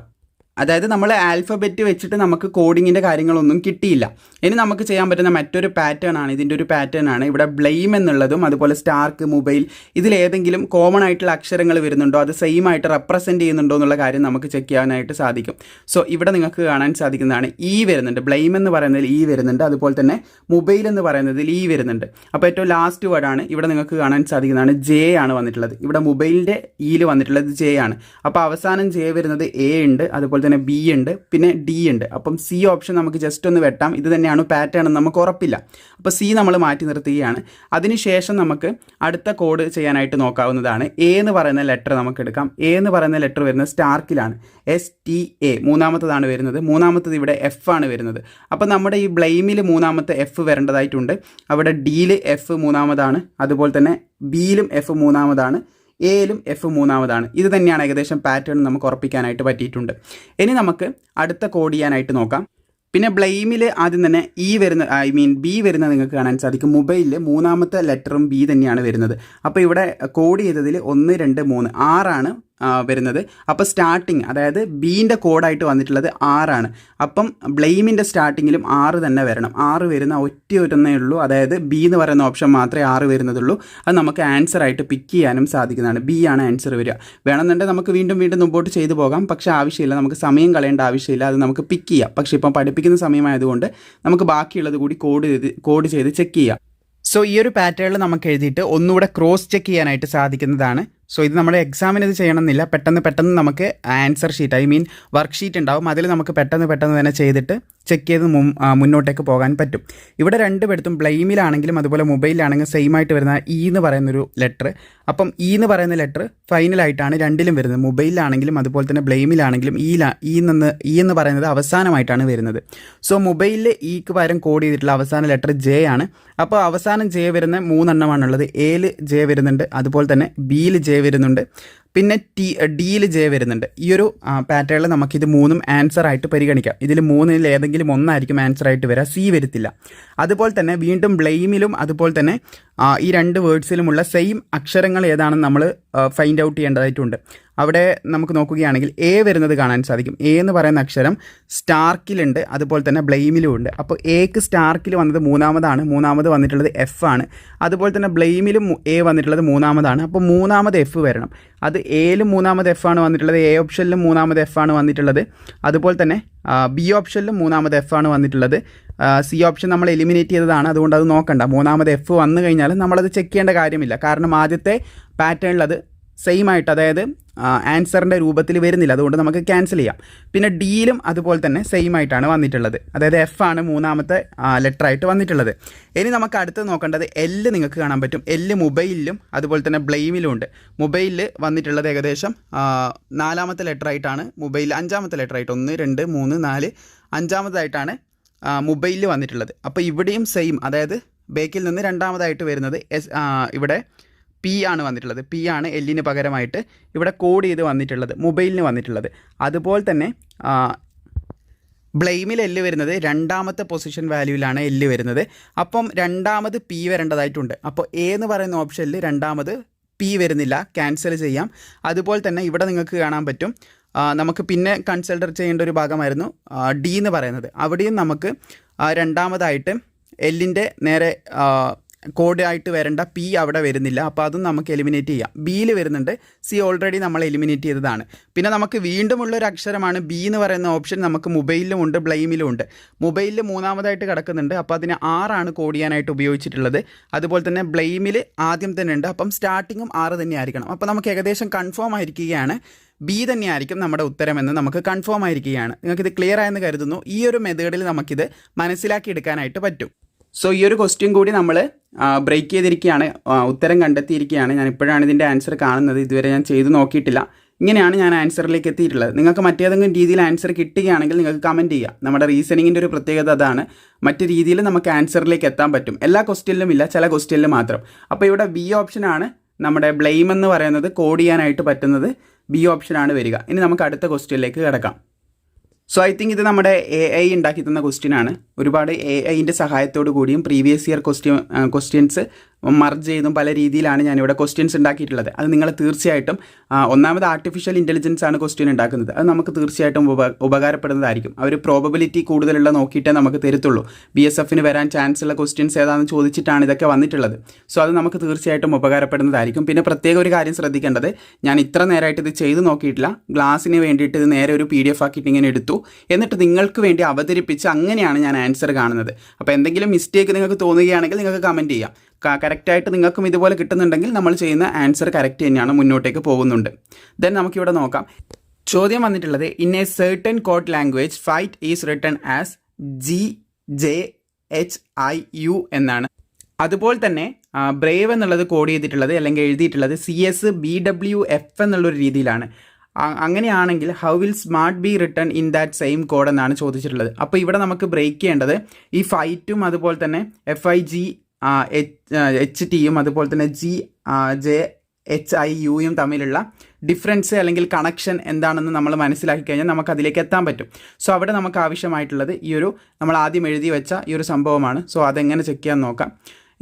അതായത് നമ്മൾ ആൽഫബറ്റ് വെച്ചിട്ട് നമുക്ക് കോഡിങ്ങിൻ്റെ കാര്യങ്ങളൊന്നും കിട്ടിയില്ല. ഇനി നമുക്ക് ചെയ്യാൻ പറ്റുന്ന മറ്റൊരു പാറ്റേൺ ആണ്, ഇതിൻ്റെ ഒരു പാറ്റേൺ ആണ്. ഇവിടെ ബ്ലെയിം എന്നുള്ളതും അതുപോലെ സ്റ്റാർക്ക്, മൊബൈൽ ഇതിലേതെങ്കിലും കോമൺ ആയിട്ടുള്ള അക്ഷരങ്ങൾ വരുന്നുണ്ടോ, അത് സെയിം ആയിട്ട് റെപ്രസെൻറ്റ് ചെയ്യുന്നുണ്ടോ എന്നുള്ള കാര്യം നമുക്ക് ചെക്ക് ചെയ്യാനായിട്ട് സാധിക്കും. സോ ഇവിടെ നിങ്ങൾക്ക് കാണാൻ സാധിക്കുന്നതാണ് ഇ വരുന്നുണ്ട്, ബ്ലെയിം എന്ന് പറയുന്നതിൽ ഇ വരുന്നുണ്ട്, അതുപോലെ തന്നെ മൊബൈൽ എന്ന് പറയുന്നതിൽ ഇ വരുന്നുണ്ട്. അപ്പോൾ ഏറ്റവും ലാസ്റ്റ് വേർഡാണ് ഇവിടെ നിങ്ങൾക്ക് കാണാൻ സാധിക്കുന്നതാണ് ജെ ആണ് വന്നിട്ടുള്ളത്. ഇവിടെ മൊബൈലിൻ്റെ ഇയിൽ വന്നിട്ടുള്ളത് ജെ ആണ്. അപ്പോൾ അവസാനം ജെ വരുന്നത് എ ഉണ്ട്, അതുപോലെ തന്നെ ബി ഉണ്ട്, പിന്നെ ഡി ഉണ്ട്. അപ്പം സി ഓപ്ഷൻ നമുക്ക് ജസ്റ്റ് ഒന്ന് വെട്ടാം. ഇത് തന്നെയാണ് പാറ്റേൺ എന്ന് നമുക്ക് ഉറപ്പില്ല. അപ്പോൾ സി നമ്മൾ മാറ്റി നിർത്തുകയാണ്. അതിനുശേഷം നമുക്ക് അടുത്ത കോഡ് ചെയ്യാനായിട്ട് നോക്കാവുന്നതാണ്. എ എന്ന് പറയുന്ന ലെറ്റർ നമുക്ക് എടുക്കാം. എ എന്ന് പറയുന്ന ലെറ്റർ വരുന്നത് സ്റ്റാർക്കിലാണ്, STA മൂന്നാമത്തതാണ് വരുന്നത്. മൂന്നാമത്തത് ഇവിടെ എഫ് ആണ് വരുന്നത്. അപ്പോൾ നമ്മുടെ ഈ ബ്ലെയിമിൽ മൂന്നാമത്തെ എഫ് വരേണ്ടതായിട്ടുണ്ട്. അവിടെ ഡിയിൽ എഫ് മൂന്നാമതാണ്, അതുപോലെ തന്നെ ബിയിലും എഫ് മൂന്നാമതാണ്, എയിലും എഫ് മൂന്നാമതാണ്. ഇത് തന്നെയാണ് ഏകദേശം പാറ്റേൺ നമുക്ക് ഉറപ്പിക്കാനായിട്ട് പറ്റിയിട്ടുണ്ട്. ഇനി നമുക്ക് അടുത്ത കോഡ് ചെയ്യാനായിട്ട് നോക്കാം. പിന്നെ ബ്ലെയിമിൽ ആദ്യം തന്നെ ബി വരുന്നത് നിങ്ങൾക്ക് കാണാൻ സാധിക്കും. മൊബൈലിൽ മൂന്നാമത്തെ ലെറ്ററും ബി തന്നെയാണ് വരുന്നത്. അപ്പോൾ ഇവിടെ കോഡ് ചെയ്തതിൽ 1 2 3 6 വരുന്നത്. അപ്പോൾ സ്റ്റാർട്ടിങ്, അതായത് ബീൻ്റെ കോഡായിട്ട് വന്നിട്ടുള്ളത് 6 അപ്പം ബ്ലെയിമിൻ്റെ സ്റ്റാർട്ടിങ്ങിലും 6 തന്നെ വരണം. 6 വരുന്ന ഒറ്റയൊരെണ്ണേ ഉള്ളൂ, അതായത് ബി എന്ന് പറയുന്ന ഓപ്ഷൻ മാത്രമേ 6 വരുന്നതുള്ളൂ. അത് നമുക്ക് ആൻസർ ആയിട്ട് പിക്ക് ചെയ്യാനും സാധിക്കുന്നതാണ്. ബി ആണ് ആൻസർ വരിക. വേണമെന്നുണ്ടെങ്കിൽ നമുക്ക് വീണ്ടും മുമ്പോട്ട് ചെയ്തു പോകാം, പക്ഷേ ആവശ്യമില്ല, നമുക്ക് സമയം കളയേണ്ട ആവശ്യമില്ല. അത് നമുക്ക് പിക്ക് ചെയ്യാം. പക്ഷേ ഇപ്പം പഠിപ്പിക്കുന്ന സമയമായതുകൊണ്ട് നമുക്ക് ബാക്കിയുള്ളത് കൂടി കോഡ് ചെയ്ത് ചെക്ക് ചെയ്യാം. സോ ഈ ഒരു പാറ്റേണിൽ നമുക്ക് എഴുതിയിട്ട് ഒന്നുകൂടെ ക്രോസ് ചെക്ക് ചെയ്യാനായിട്ട് സാധിക്കുന്നതാണ്. സോ ഇത് നമ്മുടെ എക്സാമിന് ഇത് ചെയ്യണമെന്നില്ല. പെട്ടെന്ന് നമുക്ക് ആൻസർ ഷീറ്റ് വർക്ക് ഷീറ്റ് ഉണ്ടാവും. അതിൽ നമുക്ക് പെട്ടെന്ന് തന്നെ ചെയ്തിട്ട് ചെക്ക് ചെയ്ത് മുന്നോട്ടേക്ക് പോകാൻ പറ്റും. ഇവിടെ രണ്ടുപേർത്തും ബ്ലെയിമിലാണെങ്കിലും അതുപോലെ മൊബൈലിലാണെങ്കിലും സെയിം ആയിട്ട് വരുന്ന ഇ എന്ന് പറയുന്നൊരു ലെറ്റർ. അപ്പം ഇ എന്ന് പറയുന്ന ലെറ്റർ ഫൈനലായിട്ടാണ് രണ്ടിലും വരുന്നത്. മൊബൈലിലാണെങ്കിലും അതുപോലെ തന്നെ ബ്ലെയിമിലാണെങ്കിലും ഇ എന്ന് പറയുന്നത് അവസാനമായിട്ടാണ് വരുന്നത്. സോ മൊബൈലിൽ ഇക്ക് പകരം കോഡ് ചെയ്തിട്ടുള്ള അവസാന ലെറ്റർ ജെ ആണ്. അപ്പോൾ അവസാനം ജെ വരുന്ന 3 എണ്ണമാണുള്ളത്. എയിൽ ജെ വരുന്നുണ്ട്, അതുപോലെ തന്നെ ബിയിൽ ജെ വരുന്നുണ്ട്, പിന്നെ ഡിയിൽ ജെ വരുന്നുണ്ട്. ഈ ഒരു പാറ്റേണിൽ നമുക്കിത് 3ഉം ആൻസർ ആയിട്ട് പരിഗണിക്കാം. ഇതിൽ 3ൽ ഏതെങ്കിലും ഒന്നായിരിക്കും ആൻസർ ആയിട്ട് വരിക, സി വരത്തില്ല. അതുപോലെ തന്നെ വീണ്ടും ബ്ലെയിമിലും അതുപോലെ തന്നെ ഈ 2 വേർഡ്സിലുമുള്ള സെയിം അക്ഷരങ്ങൾ ഏതാണെന്ന് നമ്മൾ ഫൈൻഡ് ഔട്ട് ചെയ്യേണ്ടതായിട്ടുണ്ട്. അവിടെ നമുക്ക് നോക്കുകയാണെങ്കിൽ എ വരുന്നത് കാണാൻ സാധിക്കും. എ എന്ന് പറയുന്ന അക്ഷരം സ്റ്റാർക്കിലുണ്ട്, അതുപോലെ തന്നെ ബ്ലെയിമിലും ഉണ്ട്. അപ്പോൾ എക്ക് സ്റ്റാർക്കിൽ വന്നത് മൂന്നാമത് വന്നിട്ടുള്ളത് എഫ് ആണ്. അതുപോലെ തന്നെ ബ്ലെയിമിലും എ വന്നിട്ടുള്ളത് മൂന്നാമതാണ്. അപ്പോൾ മൂന്നാമത് എഫ് വരണം. അത് എയിലും മൂന്നാമത് എഫ് ആണ് വന്നിട്ടുള്ളത്, എ ഓപ്ഷനിലും മൂന്നാമത് എഫ് ആണ് വന്നിട്ടുള്ളത്, അതുപോലെ തന്നെ ബി ഓപ്ഷനിലും മൂന്നാമത് എഫ് ആണ് വന്നിട്ടുള്ളത്. സി ഓപ്ഷൻ നമ്മൾ എലിമിനേറ്റ് ചെയ്തതാണ്, അതുകൊണ്ട് അത് നോക്കണ്ട. മൂന്നാമത് എഫ് വന്നു കഴിഞ്ഞാൽ നമ്മളത് ചെക്ക് ചെയ്യേണ്ട കാര്യമില്ല. കാരണം ആദ്യത്തെ പാറ്റേണിൽ അത് സെയിം ആയിട്ട്, അതായത് ആൻസറിൻ്റെ രൂപത്തിൽ വരുന്നില്ല, അതുകൊണ്ട് നമുക്ക് ക്യാൻസൽ ചെയ്യാം. പിന്നെ ഡിയിലും അതുപോലെ തന്നെ സെയിം ആയിട്ടാണ് വന്നിട്ടുള്ളത്, അതായത് എഫ് ആണ് മൂന്നാമത്തെ ലെറ്റർ ആയിട്ട് വന്നിട്ടുള്ളത്. ഇനി നമുക്ക് അടുത്ത് നോക്കേണ്ടത് എല്ല് നിങ്ങൾക്ക് കാണാൻ പറ്റും. എല്ല് മൊബൈലിലും അതുപോലെ തന്നെ ബ്ലെയിമിലും ഉണ്ട്. മൊബൈലിൽ വന്നിട്ടുള്ളത് ഏകദേശം 4ാമത്തെ ലെറ്റർ ആയിട്ടാണ്, മൊബൈലിൽ 5ാമത്തെ ലെറ്റർ ആയിട്ട് 1 2 3 4 5ാമതായിട്ടാണ് മൊബൈലിൽ വന്നിട്ടുള്ളത്. അപ്പോൾ ഇവിടെയും സെയിം, അതായത് ബേക്കിൽ നിന്ന് 2ാമതായിട്ട് വരുന്നത് ഇവിടെ പി ആണ് വന്നിട്ടുള്ളത്. പി ആണ് എല്ലിന് പകരമായിട്ട് ഇവിടെ കോഡ് ചെയ്ത് വന്നിട്ടുള്ളത്, മൊബൈലിന് വന്നിട്ടുള്ളത്. അതുപോലെ തന്നെ ബ്ലെയിമിൽ എല്ല് വരുന്നത് 2ാമത്തെ പൊസിഷൻ വാല്യൂവിലാണ് എല്ല് വരുന്നത്. അപ്പം 2ാമത് പി വരേണ്ടതായിട്ടുണ്ട്. അപ്പോൾ എ എന്ന് പറയുന്ന ഓപ്ഷനിൽ 2ാമത് പി വരുന്നില്ല, ക്യാൻസൽ ചെയ്യാം. അതുപോലെ തന്നെ ഇവിടെ നിങ്ങൾക്ക് കാണാൻ പറ്റും നമുക്ക് പിന്നെ കൺസിഡർ ചെയ്യേണ്ട ഒരു ഭാഗമായിരുന്നു ഡി എന്ന് പറയുന്നത്. അവിടെയും നമുക്ക് രണ്ടാമതായിട്ട് എല്ലിൻ്റെ നേരെ കോഡ് ആയിട്ട് വരേണ്ട പി അവിടെ വരുന്നില്ല, അപ്പോൾ അതും നമുക്ക് എലിമിനേറ്റ് ചെയ്യാം. ബിയിൽ വരുന്നുണ്ട്, സി ഓൾറെഡി നമ്മൾ എലിമിനേറ്റ് ചെയ്തതാണ്. പിന്നെ നമുക്ക് വീണ്ടുമുള്ളൊരു അക്ഷരമാണ് ബി എന്ന് പറയുന്ന ഓപ്ഷൻ. നമുക്ക് മൊബൈലിലും ഉണ്ട്, ബ്ലെയിമിലും ഉണ്ട്. മൊബൈലിൽ മൂന്നാമതായിട്ട് കിടക്കുന്നുണ്ട്, അപ്പോൾ അതിന് 6 ആണ് കോഡ് ചെയ്യാനായിട്ട് ഉപയോഗിച്ചിട്ടുള്ളത്. അതുപോലെ തന്നെ ബ്ലെയിമിൽ ആദ്യം തന്നെ ഉണ്ട്, അപ്പം സ്റ്റാർട്ടിങ്ങും 6 തന്നെ ആയിരിക്കണം. അപ്പോൾ നമുക്ക് ഏകദേശം കൺഫേം ആയിരിക്കുകയാണ് ബി തന്നെയായിരിക്കും നമ്മുടെ ഉത്തരമെന്ന് നമുക്ക് കൺഫേം ആയിരിക്കുകയാണ്. നിങ്ങൾക്കിത് ക്ലിയർ ആയെന്ന് കരുതുന്നു. ഈ ഒരു മെത്തേഡിൽ നമുക്കിത് മനസ്സിലാക്കി എടുക്കാനായിട്ട് പറ്റും. സോ ഈ ഒരു ക്വസ്റ്റ്യൻ കൂടി നമ്മൾ ബ്രേക്ക് ചെയ്തിരിക്കുകയാണ്, ഉത്തരം കണ്ടെത്തിയിരിക്കുകയാണ്. ഞാൻ ഇപ്പോഴാണ് ഇതിൻ്റെ ആൻസർ കാണുന്നത്, ഇതുവരെ ഞാൻ ചെയ്ത് നോക്കിയിട്ടില്ല. ഇങ്ങനെയാണ് ഞാൻ ആൻസറിലേക്ക് എത്തിയിട്ടുള്ളത്. നിങ്ങൾക്ക് മറ്റേതെങ്കിലും രീതിയിൽ ആൻസർ കിട്ടുകയാണെങ്കിൽ നിങ്ങൾക്ക് കമൻറ്റ് ചെയ്യുക. നമ്മുടെ റീസണിങ്ങിൻ്റെ ഒരു പ്രത്യേകത അതാണ്, മറ്റ് രീതിയിൽ നമുക്ക് ആൻസറിലേക്ക് എത്താൻ പറ്റും. എല്ലാ ക്വസ്റ്റ്യനിലും ഇല്ല, ചില ക്വസ്റ്റ്യനിൽ മാത്രം. അപ്പോൾ ഇവിടെ ബി ഓപ്ഷനാണ് നമ്മുടെ ബ്ലെയിം എന്ന് പറയുന്നത് കോഡ് ചെയ്യാനായിട്ട് പറ്റുന്നത്, ബി ഓപ്ഷനാണ് വരിക. ഇനി നമുക്ക് അടുത്ത ക്വസ്റ്റ്യനിലേക്ക് കിടക്കാം. സോ ഐ തിങ്ക് ഇത് നമ്മുടെ AI ഉണ്ടാക്കി തന്ന ക്വസ്റ്റ്യനാണ്. ഒരുപാട് AIൻ്റെ സഹായത്തോടു കൂടിയും പ്രീവിയസ് ഇയർ ക്വസ്റ്റ്യൻസ് മർജ് ചെയ്തും പല രീതിയിലാണ് ഞാനിവിടെ ക്വസ്റ്റ്യൻസ് ഉണ്ടാക്കിയിട്ടുള്ളത്. അത് നിങ്ങൾ തീർച്ചയായിട്ടും ഒന്നാമത് ആർട്ടിഫിഷ്യൽ ഇൻ്റലിജൻസ് ആണ് ക്വസ്റ്റ്യൻ ഉണ്ടാക്കുന്നത്. അത് നമുക്ക് തീർച്ചയായിട്ടും ഉപകാരപ്പെടുന്നതായിരിക്കും. അവർ പ്രോബബിലിറ്റി കൂടുതലുള്ള നോക്കിയിട്ടേ നമുക്ക് തരത്തുള്ളൂ. BSFന് വരാൻ ചാൻസ് ഉള്ള ക്വസ്റ്റ്യൻസ് ഏതാണെന്ന് ചോദിച്ചിട്ടാണ് ഇതൊക്കെ വന്നിട്ടുള്ളത്. സോ അത് നമുക്ക് തീർച്ചയായിട്ടും ഉപകാരപ്പെടുന്നതായിരിക്കും. പിന്നെ പ്രത്യേക ഒരു കാര്യം ശ്രദ്ധിക്കേണ്ടത്, ഞാൻ ഇത്ര നേരമായിട്ട് ഇത് ചെയ്ത് നോക്കിയിട്ടില്ല. ക്ലാസ്സിന് വേണ്ടിയിട്ട് ഇത് നേരെ ഒരു PDF ആക്കിയിട്ട് ഇങ്ങനെ എടുത്തു, എന്നിട്ട് നിങ്ങൾക്ക് വേണ്ടി അവതരിപ്പിച്ച് അങ്ങനെയാണ് ഞാൻ ആൻസർ കാണുന്നത്. അപ്പോൾ എന്തെങ്കിലും മിസ്റ്റേക്ക് നിങ്ങൾക്ക് തോന്നുകയാണെങ്കിൽ നിങ്ങൾക്ക് കമൻറ്റ് ചെയ്യാം. കറക്റ്റായിട്ട് നിങ്ങൾക്കും ഇതുപോലെ കിട്ടുന്നുണ്ടെങ്കിൽ നമ്മൾ ചെയ്യുന്ന ആൻസർ കറക്റ്റ് തന്നെയാണ്, മുന്നോട്ടേക്ക് പോകുന്നുണ്ട്. ദെൻ നമുക്കിവിടെ നോക്കാം. ചോദ്യം വന്നിട്ടുള്ളത് in A certain code language fight is written as GJHIU എന്നാണ്. അതുപോലെ തന്നെ ബ്രേവ് എന്നുള്ളത് കോഡ് ചെയ്തിട്ടുള്ളത് അല്ലെങ്കിൽ എഴുതിയിട്ടുള്ളത് CSBWF എന്നുള്ളൊരു രീതിയിലാണ്. അങ്ങനെയാണെങ്കിൽ how will smart be written in that same code എന്നാണ് ചോദിച്ചിട്ടുള്ളത്. അപ്പോൾ ഇവിടെ നമുക്ക് ബ്രേക്ക് ചെയ്യേണ്ടത് ഈ ഫൈറ്റും അതുപോലെ തന്നെ FIGHTയും അതുപോലെ തന്നെ GJHIUയും തമ്മിലുള്ള ഡിഫറൻസ് അല്ലെങ്കിൽ കണക്ഷൻ എന്താണെന്ന് നമ്മൾ മനസ്സിലാക്കി കഴിഞ്ഞാൽ നമുക്ക് അതിലേക്ക് എത്താൻ പറ്റും. സോ അവിടെ നമുക്ക് ആവശ്യമായിട്ടുള്ളത് ഈ ഒരു നമ്മൾ ആദ്യം എഴുതി വെച്ച ഈ ഒരു സംഭവമാണ്. സോ അതെങ്ങനെ ചെക്ക് ചെയ്യാൻ നോക്കാം.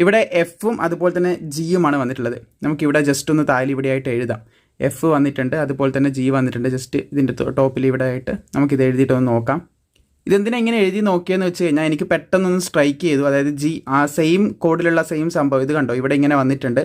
ഇവിടെ Fഉം അതുപോലെ തന്നെ Gയുമാണ് വന്നിട്ടുള്ളത്. നമുക്കിവിടെ ജസ്റ്റ് ഒന്ന് താഴെ ഇവിടെയായിട്ട് എഴുതാം. F വന്നിട്ടുണ്ട്, അതുപോലെ തന്നെ G വന്നിട്ടുണ്ട്. ജസ്റ്റ് ഇതിൻ്റെ ടോപ്പിൽ ഇവിടെ ആയിട്ട് നമുക്കിത് എഴുതിയിട്ടൊന്ന് നോക്കാം. ഇതെന്തിനാ ഇങ്ങനെ എഴുതി നോക്കിയെന്ന് വെച്ച് കഴിഞ്ഞാൽ എനിക്ക് പെട്ടെന്നൊന്ന് സ്ട്രൈക്ക് ചെയ്തു. അതായത് സെയിം കോഡിലുള്ള സെയിം സംഭവം ഇത് കണ്ടോ, ഇവിടെ ഇങ്ങനെ വന്നിട്ടുണ്ട്.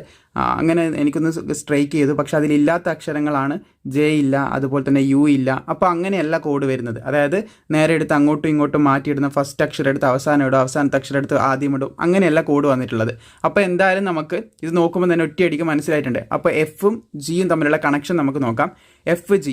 അങ്ങനെ എനിക്കൊന്ന് സ്ട്രൈക്ക് ചെയ്തു. പക്ഷെ അതിലില്ലാത്ത അക്ഷരങ്ങളാണ്, J ഇല്ല, അതുപോലെ തന്നെ U ഇല്ല. അപ്പോൾ അങ്ങനെയല്ല കോഡ് വരുന്നത്. അതായത് നേരെ എടുത്ത് അങ്ങോട്ടും ഇങ്ങോട്ടും മാറ്റിയിടുന്ന, ഫസ്റ്റ് അക്ഷരം എടുത്ത് അവസാനം ഇടും, അവസാനത്തെ അക്ഷരം എടുത്ത് ആദ്യം ഇടും, അങ്ങനെയല്ല കോഡ് വന്നിട്ടുള്ളത്. അപ്പോൾ എന്തായാലും നമുക്ക് ഇത് നോക്കുമ്പോൾ തന്നെ ഒറ്റയടിക്ക് മനസ്സിലായിട്ടുണ്ട്. അപ്പോൾ Fഉം Gയും തമ്മിലുള്ള കണക്ഷൻ നമുക്ക് നോക്കാം. FG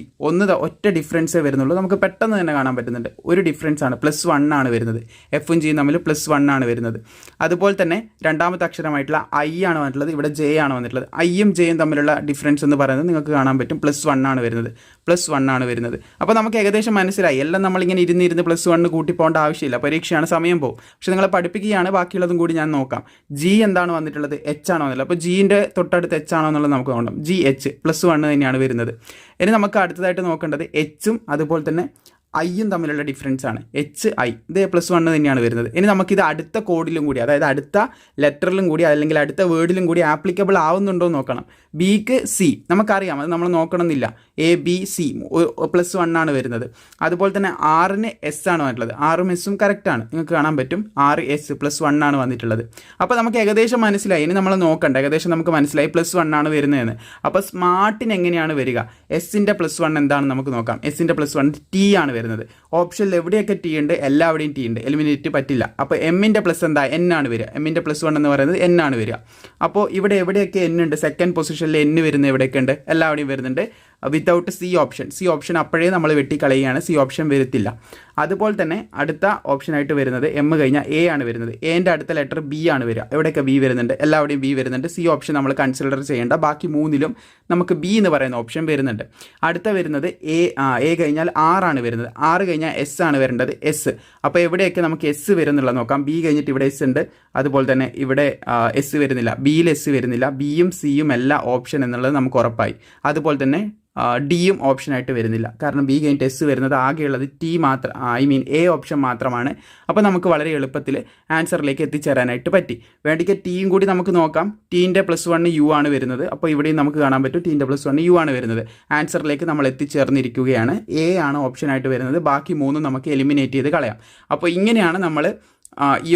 ഒറ്റ ഡിഫറൻസേ വരുന്നുള്ളൂ. നമുക്ക് പെട്ടെന്ന് തന്നെ കാണാൻ പറ്റുന്നുണ്ട്. ഒരു ഡിഫറൻസ് ആണ്, +1 ആണ് വരുന്നത്. Fഉം Gയും തമ്മിൽ +1 ആണ് വരുന്നത്. അതുപോലെ തന്നെ രണ്ടാമത്തെ അക്ഷരമായിട്ടുള്ള I ആണ് വന്നിട്ടുള്ളത്, ഇവിടെ J ആണ് വന്നിട്ടുള്ളത്. Iയും Jയും തമ്മിലുള്ള ഡിഫറൻസ് എന്ന് പറയുന്നത് നിങ്ങൾക്ക് കാണാൻ പറ്റും, +1 ആണ് വരുന്നത്. +1 ആണ് വരുന്നത്. അപ്പോൾ നമുക്ക് ഏകദേശം മനസ്സിലായി. എല്ലാം നമ്മളിങ്ങനെ ഇരുന്ന് +1 കൂട്ടി പോകേണ്ട ആവശ്യമില്ല. പരീക്ഷയാണ്, സമയം പോകും. പക്ഷെ നിങ്ങളെ പഠിപ്പിക്കുകയാണ്, ബാക്കിയുള്ളതും കൂടി ഞാൻ നോക്കാം. G എന്താണ് വന്നിട്ടുള്ളത്, H ആണോ വന്നിട്ടുള്ളത്. അപ്പോൾ Gൻ്റെ തൊട്ടടുത്ത് H ആണോ എന്നുള്ളത് നമുക്ക് നോക്കാം. GH +1 തന്നെയാണ് വരുന്നത്. ഇനി നമുക്ക് അടുത്തതായിട്ട് നോക്കേണ്ടത് Hഉം അതുപോലെ തന്നെ Iയും തമ്മിലുള്ള ഡിഫറൻസ് ആണ്. HI ഇത് +1 തന്നെയാണ് വരുന്നത്. ഇനി നമുക്കിത് അടുത്ത കോഡിലും കൂടി, അതായത് അടുത്ത ലെറ്ററിലും കൂടി അല്ലെങ്കിൽ അടുത്ത വേർഡിലും കൂടി ആപ്ലിക്കബിൾ ആവുന്നുണ്ടോ എന്ന് നോക്കണം. Bക്ക് C നമുക്കറിയാം, അത് നമ്മൾ നോക്കണമെന്നില്ല. ABC +1 ആണ് വരുന്നത്. അതുപോലെ തന്നെ Rന് S ആണ് വന്നിട്ടുള്ളത്. Rഉം Sഉം കറക്റ്റാണ്, നിങ്ങൾക്ക് കാണാൻ പറ്റും. RS +1 ആണ് വന്നിട്ടുള്ളത്. അപ്പോൾ നമുക്ക് ഏകദേശം മനസ്സിലായി. ഇനി നമ്മൾ നോക്കണ്ട, ഏകദേശം നമുക്ക് മനസ്സിലായി +1 ആണ് വരുന്നതെന്ന്. അപ്പോൾ സ്മാർട്ടിന് എങ്ങനെയാണ് വരിക, Sൻ്റെ +1 എന്താണെന്ന് നമുക്ക് നോക്കാം. Sൻ്റെ +1 T ആണ് വരുന്നത്. ഓപ്ഷനിൽ എവിടെയൊക്കെ T ഉണ്ട്, എല്ലാവിടെയും T ഉണ്ട്, എലിമിനേറ്റ് പറ്റില്ല. അപ്പോൾ എമ്മിൻ്റെ പ്ലസ് എന്താ, N ആണ് വരിക. എമ്മിൻ്റെ +1 എന്ന് പറയുന്നത് N ആണ് വരിക. അപ്പോൾ ഇവിടെ എവിടെയൊക്കെ N ഉണ്ട്, സെക്കൻഡ് പൊസിഷനിൽ N വരുന്നത് എവിടെയൊക്കെ ഉണ്ട്, എല്ലാവിടെയും വരുന്നുണ്ട്. വിത്തൗട്ട് C ഓപ്ഷൻ അപ്പോഴേ നമ്മൾ വെട്ടിക്കളയുകയാണ്, C ഓപ്ഷൻ വരത്തില്ല. അതുപോലെ തന്നെ അടുത്ത ഓപ്ഷനായിട്ട് വരുന്നത് M കഴിഞ്ഞാൽ A ആണ് വരുന്നത്. എൻ്റെ അടുത്ത ലെറ്റർ B ആണ് വരിക. എവിടെയൊക്കെ B വരുന്നുണ്ട്, എല്ലാവിടെയും B വരുന്നുണ്ട്. C ഓപ്ഷൻ നമ്മൾ കൺസിഡർ ചെയ്യേണ്ട. ബാക്കി മൂന്നിലും നമുക്ക് B എന്ന് പറയുന്ന ഓപ്ഷൻ വരുന്നുണ്ട്. അടുത്ത വരുന്നത് A കഴിഞ്ഞാൽ R ആണ് വരുന്നത്. R കഴിഞ്ഞാൽ S ആണ് വരേണ്ടത്, S. അപ്പോൾ എവിടെയൊക്കെ നമുക്ക് S വരുന്നുള്ളത് നോക്കാം. B കഴിഞ്ഞിട്ട് ഇവിടെ S ഉണ്ട്, അതുപോലെ തന്നെ ഇവിടെ S വരുന്നില്ല, Bയിൽ S വരുന്നില്ല. Bയും Cയും എല്ലാ ഓപ്ഷൻ എന്നുള്ളത് നമുക്ക് ഉറപ്പായി. അതുപോലെ തന്നെ Dയും ഓപ്ഷനായിട്ട് വരുന്നില്ല, കാരണം B കഴിഞ്ഞിട്ട് S വരുന്നത് ആകെയുള്ളത് T മാത്രം, എ ഓപ്ഷൻ മാത്രമാണ്. അപ്പോൾ നമുക്ക് വളരെ എളുപ്പത്തിൽ ആൻസറിലേക്ക് എത്തിച്ചേരാനായിട്ട് പറ്റി. വേണ്ടിക്ക് ടീയും കൂടി നമുക്ക് നോക്കാം. ടീൻ്റെ +1 യു ആണ് വരുന്നത്. അപ്പോൾ ഇവിടെയും നമുക്ക് കാണാൻ പറ്റും ടീൻ്റെ +1 യു ആണ് വരുന്നത്. ആൻസറിലേക്ക് നമ്മൾ എത്തിച്ചേർന്നിരിക്കുകയാണ്. എ ആണ് ഓപ്ഷനായിട്ട് വരുന്നത്. ബാക്കി 3 നമുക്ക് എലിമിനേറ്റ് ചെയ്ത് കളയാം. അപ്പോൾ ഇങ്ങനെയാണ് നമ്മൾ ഈ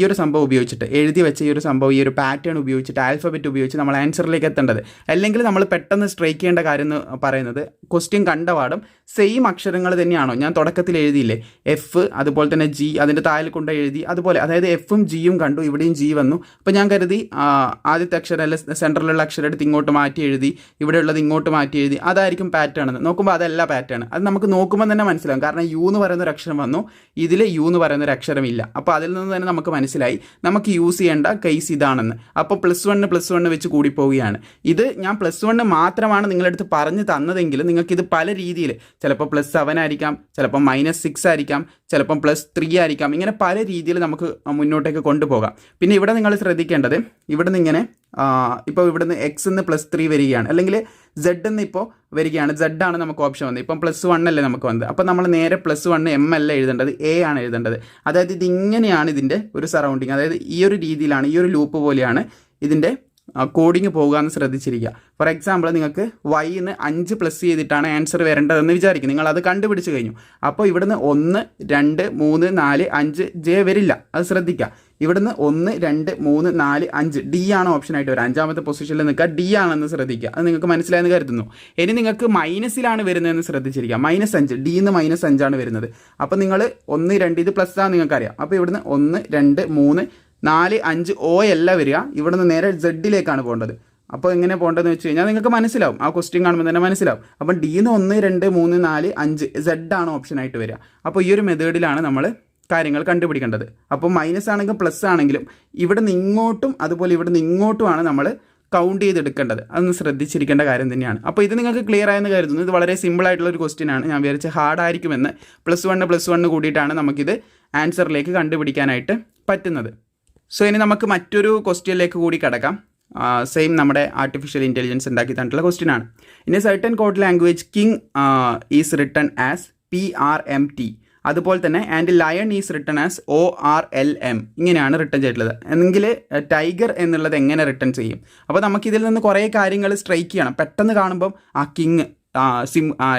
ഒരു സംഭവം ഉപയോഗിച്ചിട്ട് എഴുതി വെച്ച ഈ ഒരു സംഭവം, ഈ ഒരു പാറ്റേൺ ഉപയോഗിച്ചിട്ട്, ആൽഫബറ്റ് ഉപയോഗിച്ച് നമ്മൾ ആൻസറിലേക്ക് എത്തേണ്ടത്. അല്ലെങ്കിൽ നമ്മൾ പെട്ടെന്ന് സ്ട്രൈക്ക് ചെയ്യേണ്ട കാര്യം എന്ന് പറയുന്നത്, ക്വസ്റ്റ്യൻ കണ്ടപാടും സെയിം അക്ഷരങ്ങൾ തന്നെയാണോ, ഞാൻ തുടക്കത്തിൽ എഴുതിയില്ലേ എഫ്, അതുപോലെ തന്നെ ജി, അതിൻ്റെ താഴെ കൊണ്ട് എഴുതി, അതുപോലെ അതായത് എഫും ജിയും കണ്ടു, ഇവിടെയും ജി വന്നു. അപ്പോൾ ഞാൻ കരുതി ആദ്യത്തെ അക്ഷരം അല്ല സെൻറ്ററിലുള്ള അക്ഷരം എടുത്ത് ഇങ്ങോട്ട് മാറ്റി എഴുതി, ഇവിടെ ഉള്ളത് ഇങ്ങോട്ട് മാറ്റി എഴുതി, അതായിരിക്കും പാറ്റേൺ എന്ന്. നോക്കുമ്പോൾ അതല്ല പാറ്റേൺ. അത് നമുക്ക് നോക്കുമ്പോൾ തന്നെ മനസ്സിലാവും. കാരണം യു എന്ന് പറയുന്ന ഒരു അക്ഷരം വന്നു, ഇതിൽ യു എന്ന് പറയുന്ന ഒരു അക്ഷരമില്ല. അപ്പോൾ അതിൽ നിന്ന് തന്നെ നമുക്ക് മനസ്സിലായി നമുക്ക് യൂസ് ചെയ്യേണ്ട കേസ് ഇതാണെന്ന്. അപ്പോൾ +1 വെച്ച് കൂടി പോവുകയാണ്. ഇത് ഞാൻ +1 മാത്രമാണ് നിങ്ങളടുത്ത് പറഞ്ഞു തന്നതെങ്കിൽ നിങ്ങൾക്കിത് പല രീതിയിൽ, ചിലപ്പോൾ +7 ആയിരിക്കാം, ചിലപ്പോൾ -6 ആയിരിക്കാം, ചിലപ്പം +3 ആയിരിക്കാം. ഇങ്ങനെ പല രീതിയിൽ നമുക്ക് മുന്നോട്ടേക്ക് കൊണ്ടുപോകാം. പിന്നെ ഇവിടെ നിങ്ങൾ ശ്രദ്ധിക്കേണ്ടത്, ഇവിടെ നിന്ന് ഇങ്ങനെ ഇപ്പോൾ ഇവിടുന്ന് എക്സ് എന്ന് +3 വരികയാണ്, അല്ലെങ്കിൽ സെഡ് എന്ന് ഇപ്പോൾ വരികയാണ്. സെഡ് ആണ് നമുക്ക് ഓപ്ഷൻ വന്നത്. ഇപ്പം +1 അല്ലേ നമുക്ക് വന്നത്. അപ്പോൾ നമ്മൾ നേരെ +1 എം അല്ല എഴുതേണ്ടത്, എ ആണ് എഴുതേണ്ടത്. അതായത് ഇതിങ്ങനെയാണ് ഇതിൻ്റെ ഒരു സറൗണ്ടിങ്. അതായത് ഈ ഒരു രീതിയിലാണ്, ഈ ഒരു ലൂപ്പ് പോലെയാണ് ഇതിൻ്റെ കോഡിങ് പോകുക എന്ന് ശ്രദ്ധിച്ചിരിക്കുക. ഫോർ എക്സാമ്പിൾ നിങ്ങൾക്ക് വൈന്ന് 5 പ്ലസ് ചെയ്തിട്ടാണ് ആൻസർ വരേണ്ടതെന്ന് വിചാരിക്കും. നിങ്ങൾ അത് കണ്ടുപിടിച്ച് കഴിഞ്ഞു. അപ്പോൾ ഇവിടുന്ന് 1 2 3 4 5 ജെ വരില്ല, അത് ശ്രദ്ധിക്കുക. ഇവിടുന്ന് 1 2 3 4 5 ഡി ആണ് ഓപ്ഷനായിട്ട് വരിക. 5ാമത്തെ പൊസിഷനിൽ നിൽക്കുക, ഡി ആണെന്ന് ശ്രദ്ധിക്കുക. അത് നിങ്ങൾക്ക് മനസ്സിലായെന്ന് കരുതുന്നു. ഇനി നിങ്ങൾക്ക് മൈനസിലാണ് വരുന്നതെന്ന് ശ്രദ്ധിച്ചിരിക്കുക. -5, ഡിന്ന് -5 ആണ് വരുന്നത്. അപ്പോൾ നിങ്ങൾ 1 2 ഇത് പ്ലസ് ആണ് നിങ്ങൾക്കറിയാം. അപ്പോൾ ഇവിടുന്ന് 1 2 3 4 5 ഓ അല്ല വരിക, ഇവിടുന്ന് നേരെ സെഡിലേക്കാണ് പോകേണ്ടത്. അപ്പോൾ എങ്ങനെ പോകേണ്ടതെന്ന് വെച്ച് കഴിഞ്ഞാൽ നിങ്ങൾക്ക് മനസ്സിലാവും, ആ ക്വസ്റ്റ്യൻ കാണുമ്പോൾ തന്നെ മനസ്സിലാവും. അപ്പം ഡിന്ന് 1 2 3 4 5 സെഡ് ആണ് ഓപ്ഷനായിട്ട് വരിക. അപ്പോൾ ഈ ഒരു മെത്തേഡിലാണ് നമ്മൾ കാര്യങ്ങൾ കണ്ടുപിടിക്കേണ്ടത്. അപ്പോൾ മൈനസ് ആണെങ്കിലും പ്ലസ് ആണെങ്കിലും ഇവിടെ നിന്ന് ഇങ്ങോട്ടും അതുപോലെ ഇവിടെ നിന്ന് ഇങ്ങോട്ടുമാണ് നമ്മൾ കൗണ്ട് ചെയ്തെടുക്കേണ്ടത്. അതൊന്ന് ശ്രദ്ധിച്ചിരിക്കേണ്ട കാര്യം തന്നെയാണ്. അപ്പോൾ ഇത് നിങ്ങൾക്ക് ക്ലിയർ ആയെന്ന് കരുതുന്നു. ഇത് വളരെ സിമ്പിൾ ആയിട്ടുള്ള ഒരു ക്വസ്റ്റ്യൻ ആണ്. ഞാൻ വിചാരിച്ച ഹാർഡായിരിക്കുമെന്ന്. +1 കൂടിയിട്ടാണ് നമുക്കിത് ആൻസറിലേക്ക് കണ്ടുപിടിക്കാനായിട്ട് പറ്റുന്നത്. സോ ഇനി നമുക്ക് മറ്റൊരു ക്വസ്റ്റ്യനിലേക്ക് കൂടി കിടക്കാം. സെയിം നമ്മുടെ ആർട്ടിഫിഷ്യൽ ഇൻ്റലിജൻസ് ഉണ്ടാക്കി തന്നിട്ടുള്ള ക്വസ്റ്റ്യൻ ആണ്. In A certain code language king is written as PRMT. അതുപോലെ തന്നെ and lion is written as ORLM. ഇങ്ങനെയാണ് റിട്ടൺ ചെയ്തിട്ടുള്ളത്. എങ്കിൽ ടൈഗർ എന്നുള്ളത് എങ്ങനെ റിട്ടൺ ചെയ്യും? അപ്പോൾ നമുക്കിതിൽ നിന്ന് കുറേ കാര്യങ്ങൾ സ്ട്രൈക്ക് ചെയ്യണം. പെട്ടെന്ന് കാണുമ്പം കിങ്,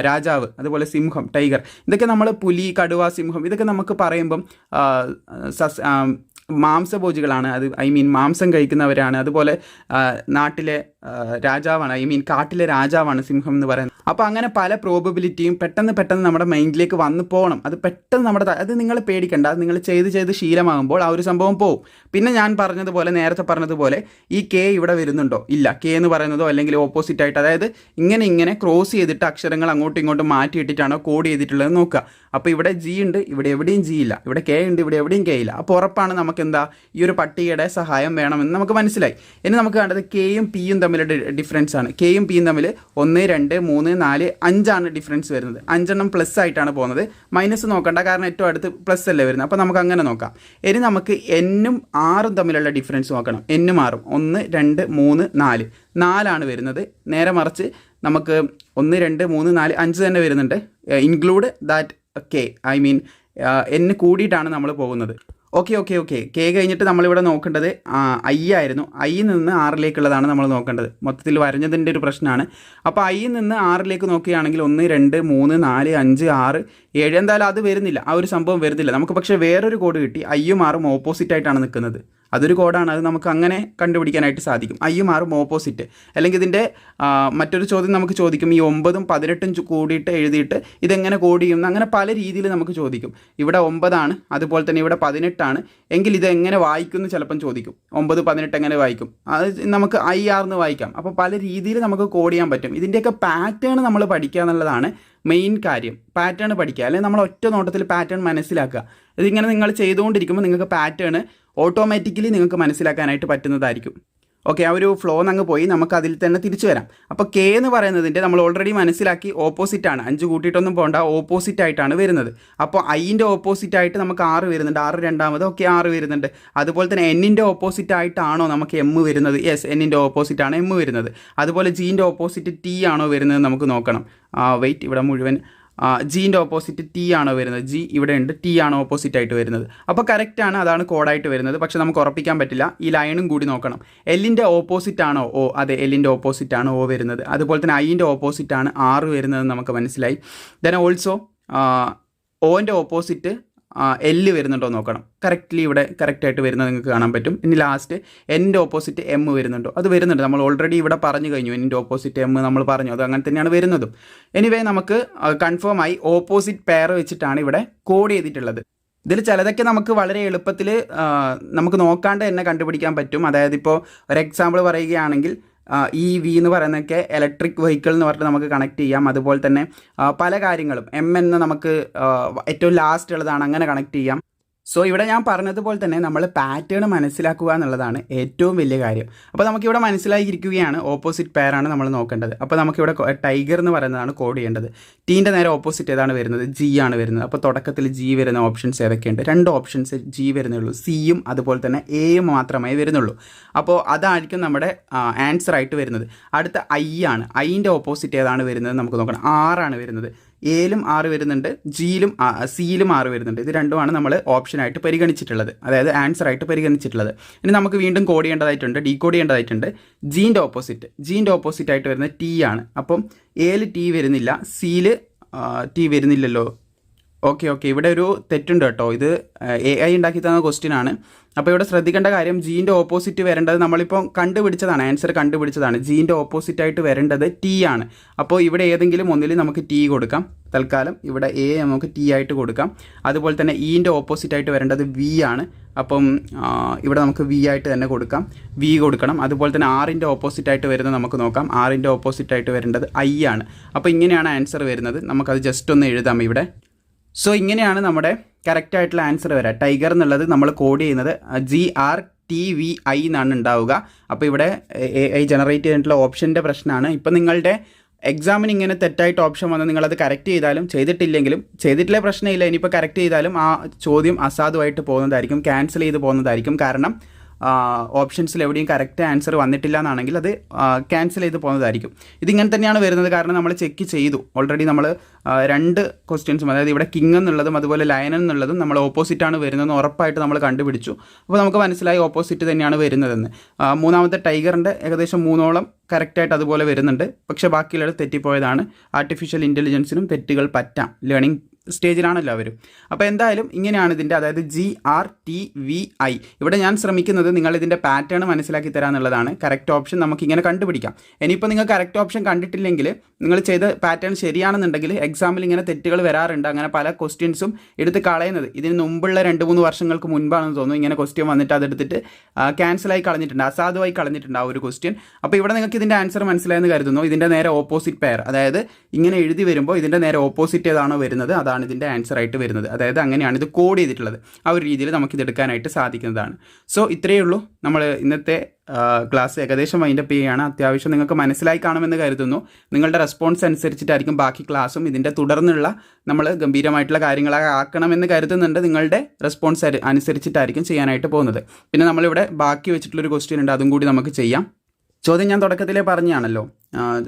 രാജാവ്, അതുപോലെ സിംഹം, ടൈഗർ, ഇതൊക്കെ നമ്മൾ പുലി, കടുവ, സിംഹം, ഇതൊക്കെ നമുക്ക് പറയുമ്പം മാംസഭോജികളാണ്. അത് മാംസം കഴിക്കുന്നവരാണ്. അതുപോലെ നാട്ടിലെ രാജാവാണ്, കാട്ടിലെ രാജാവാണ് സിംഹം എന്ന് പറയുന്നത്. അപ്പോൾ അങ്ങനെ പല പ്രോബബിലിറ്റിയും പെട്ടെന്ന് നമ്മുടെ മൈൻഡിലേക്ക് വന്നു പോകണം. അത് പെട്ടെന്ന് അത് നിങ്ങൾ പേടിക്കണ്ട. അത് നിങ്ങൾ ചെയ്ത് ശീലമാകുമ്പോൾ ആ ഒരു സംഭവം പോവും. പിന്നെ ഞാൻ പറഞ്ഞതുപോലെ, നേരത്തെ പറഞ്ഞതുപോലെ, ഈ കെ ഇവിടെ വരുന്നുണ്ടോ? ഇല്ല. കെ എന്ന് പറയുന്നതോ അല്ലെങ്കിൽ ഓപ്പോസിറ്റ് ആയിട്ട്, അതായത് ഇങ്ങനെ ക്രോസ് ചെയ്തിട്ട് അക്ഷരങ്ങൾ അങ്ങോട്ടും ഇങ്ങോട്ടും മാറ്റിയിട്ടിട്ടാണോ കോഡ് ചെയ്തിട്ടുള്ളത് നോക്കുക. അപ്പോൾ ഇവിടെ ജി ഉണ്ട്, ഇവിടെ എവിടെയും ജി ഇല്ല. ഇവിടെ കെ ഉണ്ട്, ഇവിടെ എവിടെയും കെ ഇല്ല. അപ്പോൾ ഉറപ്പാണ് നമുക്ക് എന്താ ഈ ഒരു പട്ടികയുടെ സഹായം വേണമെന്ന് നമുക്ക് മനസ്സിലായി. ഇനി നമുക്ക് കണ്ടത് കെയും പിയും തമ്മിലുള്ള ഡിഫറൻസ് ആണ്. കെയും പിയും തമ്മിൽ 1 2 3 4 5 ആണ് ഡിഫറൻസ് വരുന്നത്. 5 പ്ലസ് ആയിട്ടാണ് പോകുന്നത്. മൈനസ് നോക്കണ്ട, കാരണം ഏറ്റവും അടുത്ത് പ്ലസ് അല്ലേ വരുന്നത്. അപ്പോൾ നമുക്ക് അങ്ങനെ നോക്കാം. ഇനി നമുക്ക് എന്നും ആറും തമ്മിലുള്ള ഡിഫറൻസ് നോക്കണം. എന്നും ആറും 1 2 3 4 4 വരുന്നത്. നേരെ മറിച്ച് നമുക്ക് 1 2 3 4 5 തന്നെ വരുന്നുണ്ട്. ഇൻക്ലൂഡ് ദാറ്റ് കെ, എൻ കൂടിയിട്ടാണ് നമ്മൾ പോകുന്നത്. ഓക്കെ കെ കഴിഞ്ഞിട്ട് നമ്മളിവിടെ നോക്കേണ്ടത് ഐ ആയിരുന്നു. ഐയിൽ നിന്ന് 6ലേക്കുള്ളതാണ് നമ്മൾ നോക്കേണ്ടത്. മൊത്തത്തിൽ വരഞ്ഞതിൻ്റെ ഒരു പ്രശ്നമാണ്. അപ്പോൾ ഐയിൽ നിന്ന് 6ലേക്ക് നോക്കുകയാണെങ്കിൽ 1 2 3 4 5 6 7 എന്തായാലും അത് വരുന്നില്ല, ആ ഒരു സംഭവം വരുന്നില്ല നമുക്ക്. പക്ഷേ വേറൊരു കോഡ് കിട്ടി. ഐയും ആറും ഓപ്പോസിറ്റ് ആയിട്ടാണ് നിൽക്കുന്നത്. അതൊരു കോഡാണ്, അത് നമുക്ക് അങ്ങനെ കണ്ടുപിടിക്കാനായിട്ട് സാധിക്കും. ഐയും ആറും ഓപ്പോസിറ്റ്. അല്ലെങ്കിൽ ഇതിൻ്റെ മറ്റൊരു ചോദ്യം നമുക്ക് ചോദിക്കും, ഈ 9ഉം 18ഉം കൂടിയിട്ട് എഴുതിയിട്ട് ഇതെങ്ങനെ കോഡ് ചെയ്യുന്നു, അങ്ങനെ പല രീതിയിൽ നമുക്ക് ചോദിക്കും. ഇവിടെ 9 അതുപോലെ തന്നെ ഇവിടെ 18 എങ്കിൽ ഇത് എങ്ങനെ വായിക്കുമെന്ന് ചിലപ്പം ചോദിക്കും. 9 18 എങ്ങനെ വായിക്കും? അത് നമുക്ക് IR എന്ന് വായിക്കാം. അപ്പോൾ പല രീതിയിൽ നമുക്ക് കോഡ് ചെയ്യാൻ പറ്റും. ഇതിൻ്റെയൊക്കെ പാറ്റേൺ നമ്മൾ പഠിക്കുക എന്നുള്ളതാണ് മെയിൻ കാര്യം. പാറ്റേൺ പഠിക്കുക, അല്ലെങ്കിൽ നമ്മൾ ഒറ്റ നോട്ടത്തിൽ പാറ്റേൺ മനസ്സിലാക്കുക. ഇതിങ്ങനെ നിങ്ങൾ ചെയ്തുകൊണ്ടിരിക്കുമ്പോൾ നിങ്ങൾക്ക് പാറ്റേൺ ഓട്ടോമാറ്റിക്കലി നിങ്ങൾക്ക് മനസ്സിലാക്കാനായിട്ട് പറ്റുന്നതായിരിക്കും. ഓക്കെ, ആ ഒരു ഫ്ലോ അങ്ങ് പോയി നമുക്ക് അതിൽ തന്നെ തിരിച്ചു വരാം. അപ്പോൾ കെ എന്ന് പറയുന്നതിൻ്റെ നമ്മൾ ഓൾറെഡി മനസ്സിലാക്കി ഓപ്പോസിറ്റാണ്. 5 കൂട്ടിയിട്ടൊന്നും പോകണ്ട, ഓപ്പോസിറ്റ് ആയിട്ടാണ് വരുന്നത്. അപ്പോൾ ഐൻ്റെ ഓപ്പോസിറ്റ് ആയിട്ട് നമുക്ക് 6 വരുന്നുണ്ട്. 6 രണ്ടാമത്, ഓക്കെ 6 വരുന്നുണ്ട്. അതുപോലെ തന്നെ എന്നിൻ്റെ ഓപ്പോസിറ്റ് ആയിട്ടാണോ നമുക്ക് എം വരുന്നത്? യെസ്, എന്നിൻ്റെ ഓപ്പോസിറ്റ് ആണ് എം വരുന്നത്. അതുപോലെ ജീൻ്റെ ഓപ്പോസിറ്റ് ടി ആണോ വരുന്നത് നമുക്ക് നോക്കണം. വെയിറ്റ്, ഇവിടെ മുഴുവൻ ജീൻ്റെ ഓപ്പോസിറ്റ് ടി ആണോ വരുന്നത്? ജി ഇവിടെ ഉണ്ട്, ടി ആണോ ഓപ്പോസിറ്റ് ആയിട്ട് വരുന്നത്? അപ്പോൾ കറക്റ്റാണ്, അതാണ് കോഡായിട്ട് വരുന്നത്. പക്ഷേ നമുക്ക് ഉറപ്പിക്കാൻ പറ്റില്ല, ഈ ലൈനും കൂടി നോക്കണം. എല്ലിൻ്റെ ഓപ്പോസിറ്റ് ആണോ ഓ? അതെ, എല്ലിൻ്റെ ഓപ്പോസിറ്റ് ആണ് ഓ വരുന്നത്. അതുപോലെ തന്നെ ഐൻ്റെ ഓപ്പോസിറ്റ് ആണ് ആറ് വരുന്നതെന്ന് നമുക്ക് മനസ്സിലായി. ദെൻ ഓൾസോ ഓൻ്റെ ഓപ്പോസിറ്റ് എല്ല് വരുന്നുണ്ടോ നോക്കണം. കറക്റ്റ്ലി ഇവിടെ കറക്റ്റായിട്ട് വരുന്നത് നിങ്ങൾക്ക് കാണാൻ പറ്റും. ഇനി ലാസ്റ്റ് എൻ്റെ ഓപ്പോസിറ്റ് എം വരുന്നുണ്ടോ? അത് വരുന്നുണ്ട്. നമ്മൾ ഓൾറെഡി ഇവിടെ പറഞ്ഞു കഴിഞ്ഞു, എൻ്റെ ഓപ്പോസിറ്റ് എം നമ്മൾ പറഞ്ഞു, അത് അങ്ങനെ തന്നെയാണ് വരുന്നതും. എനിവേ നമുക്ക് കൺഫേം ആയി ഓപ്പോസിറ്റ് പെയർ വെച്ചിട്ടാണ് ഇവിടെ കോഡ് ചെയ്തിട്ടുള്ളത്. ഇതിൽ ചിലതൊക്കെ നമുക്ക് വളരെ എളുപ്പത്തിൽ നമുക്ക് നോക്കാണ്ട് തന്നെ കണ്ടുപിടിക്കാൻ പറ്റും. അതായത് ഇപ്പോൾ ഒരു എക്സാമ്പിൾ പറയുകയാണെങ്കിൽ ഈ വി എന്ന് പറയുന്നതൊക്കെ ഇലക്ട്രിക് വെഹിക്കിൾ എന്ന് പറഞ്ഞിട്ട് നമുക്ക് കണക്ട് ചെയ്യാം. അതുപോലെ തന്നെ പല കാര്യങ്ങളും എം എന്ന് നമുക്ക് ഏറ്റവും ലാസ്റ്റ് ഉള്ളതാണ്, അങ്ങനെ കണക്ട് ചെയ്യാം. സോ ഇവിടെ ഞാൻ പറഞ്ഞതുപോലെ തന്നെ നമ്മൾ പാറ്റേൺ മനസ്സിലാക്കുക എന്നുള്ളതാണ് ഏറ്റവും വലിയ കാര്യം. അപ്പോൾ നമുക്കിവിടെ മനസ്സിലായിരിക്കുകയാണ് ഓപ്പോസിറ്റ് പെയറാണ് നമ്മൾ നോക്കേണ്ടത്. അപ്പോൾ നമുക്കിവിടെ ടൈഗർ എന്ന് പറയുന്നതാണ് കോഡ് ചെയ്യേണ്ടത്. ടീൻ്റെ നേരെ ഓപ്പോസിറ്റ് ഏതാണ് വരുന്നത്? ജി ആണ് വരുന്നത്. അപ്പോൾ തുടക്കത്തിൽ ജി വരുന്ന ഓപ്ഷൻസ് ഏതൊക്കെയുണ്ട്? 2 ഓപ്ഷൻസ് ജി വരുന്നുള്ളൂ, സിയും അതുപോലെ തന്നെ എയും മാത്രമേ വരുന്നുള്ളൂ. അപ്പോൾ അതായിരിക്കും നമ്മുടെ ആൻസർ ആയിട്ട് വരുന്നത്. അടുത്ത ഐ ആണ്. ഐൻ്റെ ഓപ്പോസിറ്റ് ഏതാണ് വരുന്നത് നമുക്ക് നോക്കണം. ആറാണ് വരുന്നത്. എയിലും 6 വരുന്നുണ്ട്, ജിയിലും സിയിലും 6 വരുന്നുണ്ട്. ഇത് രണ്ടുമാണ് നമ്മൾ ഓപ്ഷനായിട്ട് പരിഗണിച്ചിട്ടുള്ളത്, അതായത് ആൻസർ ആയിട്ട് പരിഗണിച്ചിട്ടുള്ളത്. ഇനി നമുക്ക് വീണ്ടും കോഡ് ചെയ്യേണ്ടതായിട്ടുണ്ട്, ഡീകോഡ് ചെയ്യേണ്ടതായിട്ടുണ്ട്. ജീൻ്റെ ഓപ്പോസിറ്റ് ആയിട്ട് വരുന്നത് ടി ആണ്. അപ്പം എയിൽ ടി വരുന്നില്ല, സിയിൽ ടി വരുന്നില്ലല്ലോ. ഓക്കെ, ഇവിടെ ഒരു തെറ്റുണ്ട് കേട്ടോ. ഇത് AI ഉണ്ടാക്കി തന്ന ക്വസ്റ്റ്യൻ ആണ്. അപ്പോൾ ഇവിടെ ശ്രദ്ധിക്കേണ്ട കാര്യം, ജീൻ്റെ ഓപ്പോസിറ്റ് വരേണ്ടത് നമ്മളിപ്പോൾ കണ്ടുപിടിച്ചതാണ്, ആൻസർ കണ്ടുപിടിച്ചതാണ്. ജീൻ്റെ ഓപ്പോസിറ്റ് ആയിട്ട് വരേണ്ടത് ടി ആണ്. അപ്പോൾ ഇവിടെ ഏതെങ്കിലും ഒന്നിൽ നമുക്ക് ടി കൊടുക്കാം. തൽക്കാലം ഇവിടെ എ നമുക്ക് ടി ആയിട്ട് കൊടുക്കാം. അതുപോലെ തന്നെ ഇൻ്റെ ഓപ്പോസിറ്റ് ആയിട്ട് വരേണ്ടത് വി ആണ്. അപ്പം ഇവിടെ നമുക്ക് വി ആയിട്ട് തന്നെ കൊടുക്കാം, വി കൊടുക്കണം. അതുപോലെ തന്നെ ആറിൻ്റെ ഓപ്പോസിറ്റ് ആയിട്ട് വരുന്നത് നമുക്ക് നോക്കാം. ആറിൻ്റെ ഓപ്പോസിറ്റ് ആയിട്ട് വരേണ്ടത് ഐ ആണ്. അപ്പോൾ ഇങ്ങനെയാണ് ആൻസർ വരുന്നത്. നമുക്കത് ജസ്റ്റ് ഒന്ന് എഴുതാം ഇവിടെ. സോ ഇങ്ങനെയാണ് നമ്മുടെ കറക്റ്റായിട്ടുള്ള ആൻസർ വരിക. ടൈഗർ എന്നുള്ളത് നമ്മൾ കോഡ് ചെയ്യുന്നത് GRTVI എന്നാണ് ഉണ്ടാവുക. അപ്പോൾ ഇവിടെ AI ജനറേറ്റ് ചെയ്തിട്ടുള്ള ഓപ്ഷൻ്റെ പ്രശ്നമാണ്. ഇപ്പം നിങ്ങളുടെ എക്സാമിന് ഇങ്ങനെ തെറ്റായിട്ട് ഓപ്ഷൻ വന്ന് നിങ്ങളത് കറക്റ്റ് ചെയ്താലും ചെയ്തിട്ടില്ലേ പ്രശ്നമില്ല. ഇനിയിപ്പോൾ കറക്റ്റ് ചെയ്താലും ആ ചോദ്യം അസാധുവായിട്ട് പോകുന്നതായിരിക്കും, ക്യാൻസൽ ചെയ്ത് പോകുന്നതായിരിക്കും. കാരണം ഓപ്ഷൻസിൽ എവിടെയും കറക്റ്റ് ആൻസർ വന്നിട്ടില്ല എന്നാണെങ്കിൽ അത് ക്യാൻസൽ ചെയ്ത് പോകുന്നതായിരിക്കും. ഇതിങ്ങനെ തന്നെയാണ് വരുന്നത്. കാരണം നമ്മൾ ചെക്ക് ചെയ്തു ഓൾറെഡി. നമ്മൾ 2 ക്വസ്റ്റ്യൻസും, അതായത് ഇവിടെ കിങ് എന്നുള്ളതും അതുപോലെ ലയൺ എന്നുള്ളതും നമ്മൾ ഓപ്പോസിറ്റാണ് വരുന്നതെന്ന് ഉറപ്പായിട്ട് നമ്മൾ കണ്ടുപിടിച്ചു. അപ്പോൾ നമുക്ക് മനസ്സിലായി ഓപ്പോസിറ്റ് തന്നെയാണ് വരുന്നതെന്ന്. മൂന്നാമത്തെ ടൈഗറിൻ്റെ ഏകദേശം 3ഓളം കറക്റ്റായിട്ട് അതുപോലെ വരുന്നുണ്ട്. പക്ഷേ ബാക്കിയുള്ളത് തെറ്റിപ്പോയതാണ്. ആർട്ടിഫിഷ്യൽ ഇൻ്റലിജൻസിനും തെറ്റുകൾ പറ്റാം, ലേണിംഗ് സ്റ്റേജിലാണല്ലോ അവർ. അപ്പോൾ എന്തായാലും ഇങ്ങനെയാണ് ഇതിൻ്റെ, അതായത് GRTVI. ഇവിടെ ഞാൻ ശ്രമിക്കുന്നത് നിങ്ങൾ ഇതിൻ്റെ പാറ്റേൺ മനസ്സിലാക്കി തരാമെന്നുള്ളതാണ്. കറക്റ്റ് ഓപ്ഷൻ നമുക്കിങ്ങനെ കണ്ടുപിടിക്കാം. ഇനിയിപ്പോൾ നിങ്ങൾ കറക്റ്റ് ഓപ്ഷൻ കണ്ടിട്ടില്ലെങ്കിൽ, നിങ്ങൾ ചെയ്ത പാറ്റേൺ ശരിയാണെന്നുണ്ടെങ്കിൽ എക്സാമിൽ ഇങ്ങനെ തെറ്റുകൾ വരാറുണ്ട്. അങ്ങനെ പല ക്വസ്റ്റ്യൻസും എടുത്ത് കളയുന്നത് ഇതിന് മുമ്പുള്ള 2-3 വർഷങ്ങൾക്ക് മുൻപാണെന്ന് തോന്നുന്നു. ഇങ്ങനെ ക്വസ്റ്റ്യൻ വന്നിട്ട് അതെടുത്തിട്ട് ക്യാൻസലായി കളഞ്ഞിട്ടുണ്ട്, അസാധുവായി കളഞ്ഞിട്ടുണ്ട് ആ ഒരു ക്വസ്റ്റ്യൻ. അപ്പോൾ ഇവിടെ നിങ്ങൾക്ക് ഇതിൻ്റെ ആൻസർ മനസ്സിലായെന്ന് കരുതുന്നു. ഇതിൻ്റെ നേരെ ഓപ്പോസിറ്റ് പെയർ, അതായത് ഇങ്ങനെ എഴുതി വരുമ്പോൾ ഇതിൻ്റെ നേരെ ഓപ്പോസിറ്റ് ഏതാണോ വരുന്നത് അതാണ് ഇതിൻ്റെ ആൻസർ ആയിട്ട് വരുന്നത്. അതായത് അങ്ങനെയാണ് ഇത് കോഡ് ചെയ്തിട്ടുള്ളത്. ആ ഒരു രീതിയിൽ നമുക്കിത് എടുക്കാനായിട്ട് സാധിക്കുന്നതാണ്. സോ ഇത്രയേ ഉള്ളൂ. നമ്മൾ ഇന്നത്തെ ക്ലാസ് ഏകദേശം വൈൻഡപ്പ് ചെയ്യുകയാണ്. അത്യാവശ്യം നിങ്ങൾക്ക് മനസ്സിലായി കാണുമെന്ന് കരുതുന്നു. നിങ്ങളുടെ റെസ്പോൺസ് അനുസരിച്ചിട്ടായിരിക്കും ബാക്കി ക്ലാസ്സും ഇതിൻ്റെ തുടർന്നുള്ള നമ്മൾ ഗംഭീരമായിട്ടുള്ള കാര്യങ്ങളൊക്കെ ആക്കണമെന്ന് കരുതുന്നുണ്ട്. നിങ്ങളുടെ റെസ്പോൺസ് അനുസരിച്ചിട്ടായിരിക്കും ചെയ്യാനായിട്ട് പോകുന്നത്. പിന്നെ നമ്മളിവിടെ ബാക്കി വെച്ചിട്ടുള്ളൊരു ക്വസ്റ്റ്യൻ ഉണ്ട്, അതും കൂടി നമുക്ക് ചെയ്യാം. ചോദ്യം ഞാൻ തുടക്കത്തിലേ പറഞ്ഞാണല്ലോ.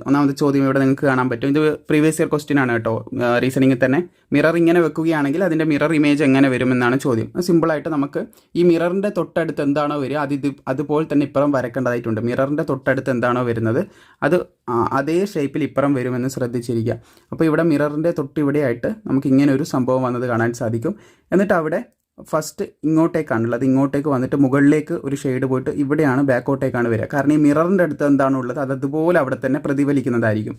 ഒന്നാമത്തെ ചോദ്യം ഇവിടെ നിങ്ങൾക്ക് കാണാൻ പറ്റും. ഇത് പ്രീവിയസ് ഇയർ ക്വസ്റ്റ്യൻ ആണ് കേട്ടോ. റീസണിങ്ങിൽ തന്നെ മിറർ ഇങ്ങനെ വെക്കുകയാണെങ്കിൽ അതിൻ്റെ മിറർ ഇമേജ് എങ്ങനെ വരുമെന്നാണ് ചോദ്യം. സിമ്പിളായിട്ട് നമുക്ക് ഈ മിററിൻ്റെ തൊട്ടടുത്ത് എന്താണോ വരിക അതുപോലെ തന്നെ ഇപ്പുറം വരക്കേണ്ടതായിട്ടുണ്ട്. മിററിൻ്റെ തൊട്ടടുത്ത് എന്താണോ വരുന്നത് അത് അതേ ഷേപ്പിൽ ഇപ്പുറം വരുമെന്ന് ശ്രദ്ധിച്ചിരിക്കുക. അപ്പോൾ ഇവിടെ മിററിൻ്റെ തൊട്ട് ഇവിടെയായിട്ട് നമുക്ക് ഇങ്ങനെ ഒരു സംഭവം വന്നത് കാണാൻ സാധിക്കും. എന്നിട്ട് അവിടെ ഫസ്റ്റ് ഇങ്ങോട്ടേക്കാണുള്ളത്, ഇങ്ങോട്ടേക്ക് വന്നിട്ട് മുകളിലേക്ക് ഒരു ഷെയ്ഡ് പോയിട്ട് ഇവിടെയാണ് ബാക്കോട്ടേക്കാണ് വരിക. കാരണം ഈ മിററിൻ്റെ അടുത്ത് എന്താണുള്ളത് അതുപോലെ അവിടെ തന്നെ പ്രതിഫലിക്കുന്നതായിരിക്കും.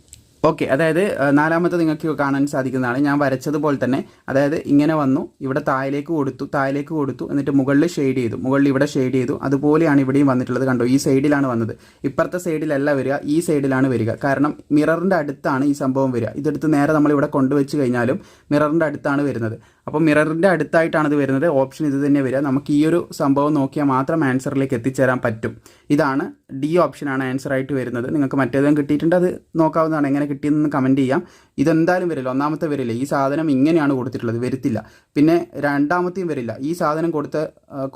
ഓക്കെ, അതായത് നാലാമത്തെ നിങ്ങൾക്ക് കാണാൻ സാധിക്കുന്നതാണ് ഞാൻ വരച്ചതുപോലെ തന്നെ. അതായത് ഇങ്ങനെ വന്നു, ഇവിടെ താഴേക്ക് കൊടുത്തു, എന്നിട്ട് മുകളിൽ ഷെയ്ഡ് ചെയ്തു, മുകളിൽ ഇവിടെ ഷെയ്ഡ് ചെയ്തു. അതുപോലെയാണ് ഇവിടെയും വന്നിട്ടുള്ളത്. കണ്ടോ, ഈ സൈഡിലാണ് വന്നത്. ഇപ്പുറത്തെ സൈഡിലല്ല വരിക, ഈ സൈഡിലാണ് വരിക. കാരണം മിററിൻ്റെ അടുത്താണ് ഈ സംഭവം വരിക. ഇതെടുത്ത് നേരെ നമ്മളിവിടെ കൊണ്ടുവച്ച് കഴിഞ്ഞാലും മിററിൻ്റെ അടുത്താണ് വരുന്നത്. അപ്പോൾ മിററിൻ്റെ അടുത്തായിട്ടാണ് ഇത് വരുന്നത്. ഓപ്ഷൻ ഇത് തന്നെ വരിക. നമുക്ക് ഈ ഒരു സംഭവം നോക്കിയാൽ മാത്രം ആൻസറിലേക്ക് എത്തിച്ചേരാൻ പറ്റും. ഇതാണ് ഡി ഓപ്ഷനാണ് ആൻസർ ആയിട്ട് വരുന്നത്. നിങ്ങൾക്ക് മറ്റേതും കിട്ടിയിട്ടുണ്ട്, അത് നോക്കാവുന്നതാണ്. എങ്ങനെ കിട്ടിയെന്ന് കമൻറ്റ് ചെയ്യാം. ഇതെന്തായാലും വരില്ല, ഒന്നാമത്തെ വരില്ല, ഈ സാധനം ഇങ്ങനെയാണ് കൊടുത്തിട്ടുള്ളത്, വരുത്തില്ല. പിന്നെ രണ്ടാമത്തെയും വരില്ല, ഈ സാധനം കൊടുത്ത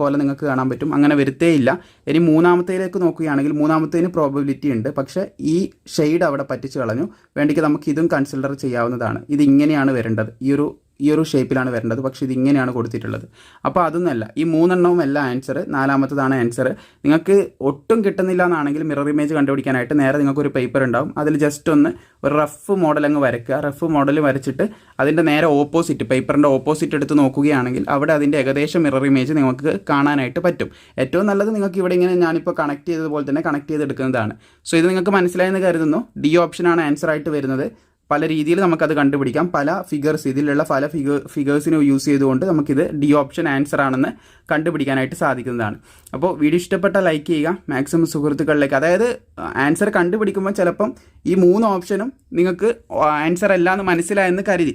കോലം നിങ്ങൾക്ക് കാണാൻ പറ്റും, അങ്ങനെ വരുത്തേ ഇല്ല. ഇനി മൂന്നാമത്തേലേക്ക് നോക്കുകയാണെങ്കിൽ മൂന്നാമത്തേന് പ്രോബബിലിറ്റി ഉണ്ട്, പക്ഷേ ഈ ഷെയ്ഡ് അവിടെ പറ്റിച്ച് കളഞ്ഞു. വേണ്ടിക്ക് നമുക്ക് ഇതും കൺസിഡർ ചെയ്യാവുന്നതാണ്. ഇത് ഇങ്ങനെയാണ് വരേണ്ടത്, ഈ ഒരു ഷേപ്പിലാണ് വരേണ്ടത്, പക്ഷേ ഇത് ഇങ്ങനെയാണ് കൊടുത്തിട്ടുള്ളത്. അപ്പോൾ അതൊന്നുമല്ല, ഈ മൂന്നെണ്ണവും അല്ല ആൻസർ, നാലാമത്തതാണ് ആൻസർ. നിങ്ങൾക്ക് ഒട്ടും കിട്ടുന്നില്ല എന്നാണെങ്കിൽ മിറർ ഇമേജ് കണ്ടുപിടിക്കാനായിട്ട് നേരെ നിങ്ങൾക്കൊരു പേപ്പർ ഉണ്ടാവും, അതിൽ ജസ്റ്റ് ഒന്ന് ഒരു റഫ് മോഡൽ അങ്ങ് വരയ്ക്കുക. റഫ് മോഡൽ വരച്ചിട്ട് അതിൻ്റെ നേരെ ഓപ്പോസിറ്റ്, പേപ്പറിൻ്റെ ഓപ്പോസിറ്റ് എടുത്ത് നോക്കുകയാണെങ്കിൽ അവിടെ അതിൻ്റെ ഏകദേശം മിറർ ഇമേജ് നിങ്ങൾക്ക് കാണാനായിട്ട് പറ്റും. ഏറ്റവും നല്ലത് നിങ്ങൾക്ക് ഇവിടെ ഇങ്ങനെ ഞാനിപ്പോൾ കണക്ട് ചെയ്തതുപോലെ തന്നെ കണക്ട് ചെയ്തെടുക്കുന്നതാണ്. സോ ഇത് നിങ്ങൾക്ക് മനസ്സിലായെന്ന് കരുതുന്നു. ഡി ഓപ്ഷനാണ് ആൻസർ ആയിട്ട് വരുന്നത്. പല രീതിയിൽ നമുക്കത് കണ്ടുപിടിക്കാം. പല ഫിഗേഴ്സ്, ഇതിലുള്ള പല ഫിഗേഴ്സിനെ യൂസ് ചെയ്തുകൊണ്ട് നമുക്കിത് ഡി ഓപ്ഷൻ ആൻസർ ആണെന്ന് കണ്ടുപിടിക്കാനായിട്ട് സാധിക്കുന്നതാണ്. അപ്പോൾ വീഡിയോ ഇഷ്ടപ്പെട്ട ലൈക്ക് ചെയ്യുക, മാക്സിമം സുഹൃത്തുക്കളിലേക്ക്. അതായത് ആൻസർ കണ്ടുപിടിക്കുമ്പോൾ ചിലപ്പം ഈ 3 ഓപ്ഷനും നിങ്ങൾക്ക് ആൻസർ അല്ല എന്ന് മനസ്സിലായെന്ന് കരുതി,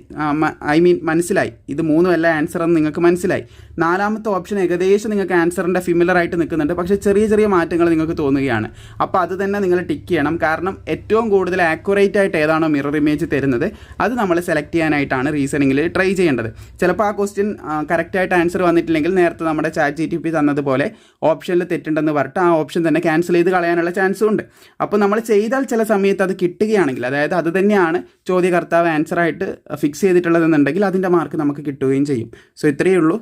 മനസ്സിലായി, ഇത് 3 അല്ല ആൻസർ എന്ന് നിങ്ങൾക്ക് മനസ്സിലായി. നാലാമത്തെ ഓപ്ഷൻ ഏകദേശം നിങ്ങൾക്ക് ആൻസറിൻ്റെ സിമിലറായിട്ട് നിൽക്കുന്നുണ്ട്, പക്ഷേ ചെറിയ ചെറിയ മാറ്റങ്ങൾ നിങ്ങൾക്ക് തോന്നുകയാണ്. അപ്പോൾ അത് തന്നെ നിങ്ങൾ ടിക്ക് ചെയ്യണം. കാരണം ഏറ്റവും കൂടുതൽ ആക്യുറേറ്റ് ആയിട്ട് ഏതാണോ മിറർ ഇമേജ് തരുന്നത് അത് നമ്മൾ സെലക്ട് ചെയ്യാനായിട്ടാണ് റീസണിങ്ങിൽ ട്രൈ ചെയ്യേണ്ടത്. ചിലപ്പോൾ ആ ക്വസ്റ്റ്യൻ കറക്റ്റായിട്ട് ആൻസർ വന്നിട്ടില്ലെങ്കിൽ നേരത്തെ നമ്മുടെ ChatGPT തന്നതുപോലെ ഓപ്ഷനിൽ തെറ്റുണ്ടെന്ന് പറഞ്ഞിട്ട് ആ ഓപ്ഷൻ തന്നെ ക്യാൻസൽ ചെയ്ത് കളയാനുള്ള ചാൻസും ഉണ്ട്. അപ്പോൾ നമ്മൾ ചെയ്താൽ ചില സമയത്ത് അത് കിട്ടുകയാണെങ്കിൽ, അതായത് അത് തന്നെയാണ് ചോദ്യകർത്താവ് ആൻസറായിട്ട് ഫിക്സ് ചെയ്തിട്ടുള്ളതെന്നുണ്ടെങ്കിൽ അതിൻ്റെ മാർക്ക് നമുക്ക് കിട്ടുകയും ചെയ്യും. സോ ഇത്രയേ ഉള്ളൂ.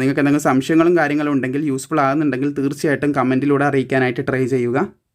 നിങ്ങൾക്ക് എന്തെങ്കിലും സംശയങ്ങളും കാര്യങ്ങളും ഉണ്ടെങ്കിൽ, യൂസ്ഫുൾ ആകുന്നുണ്ടെങ്കിൽ തീർച്ചയായിട്ടും കമൻറ്റിലൂടെ അറിയിക്കാനായിട്ട് ട്രൈ ചെയ്യുക.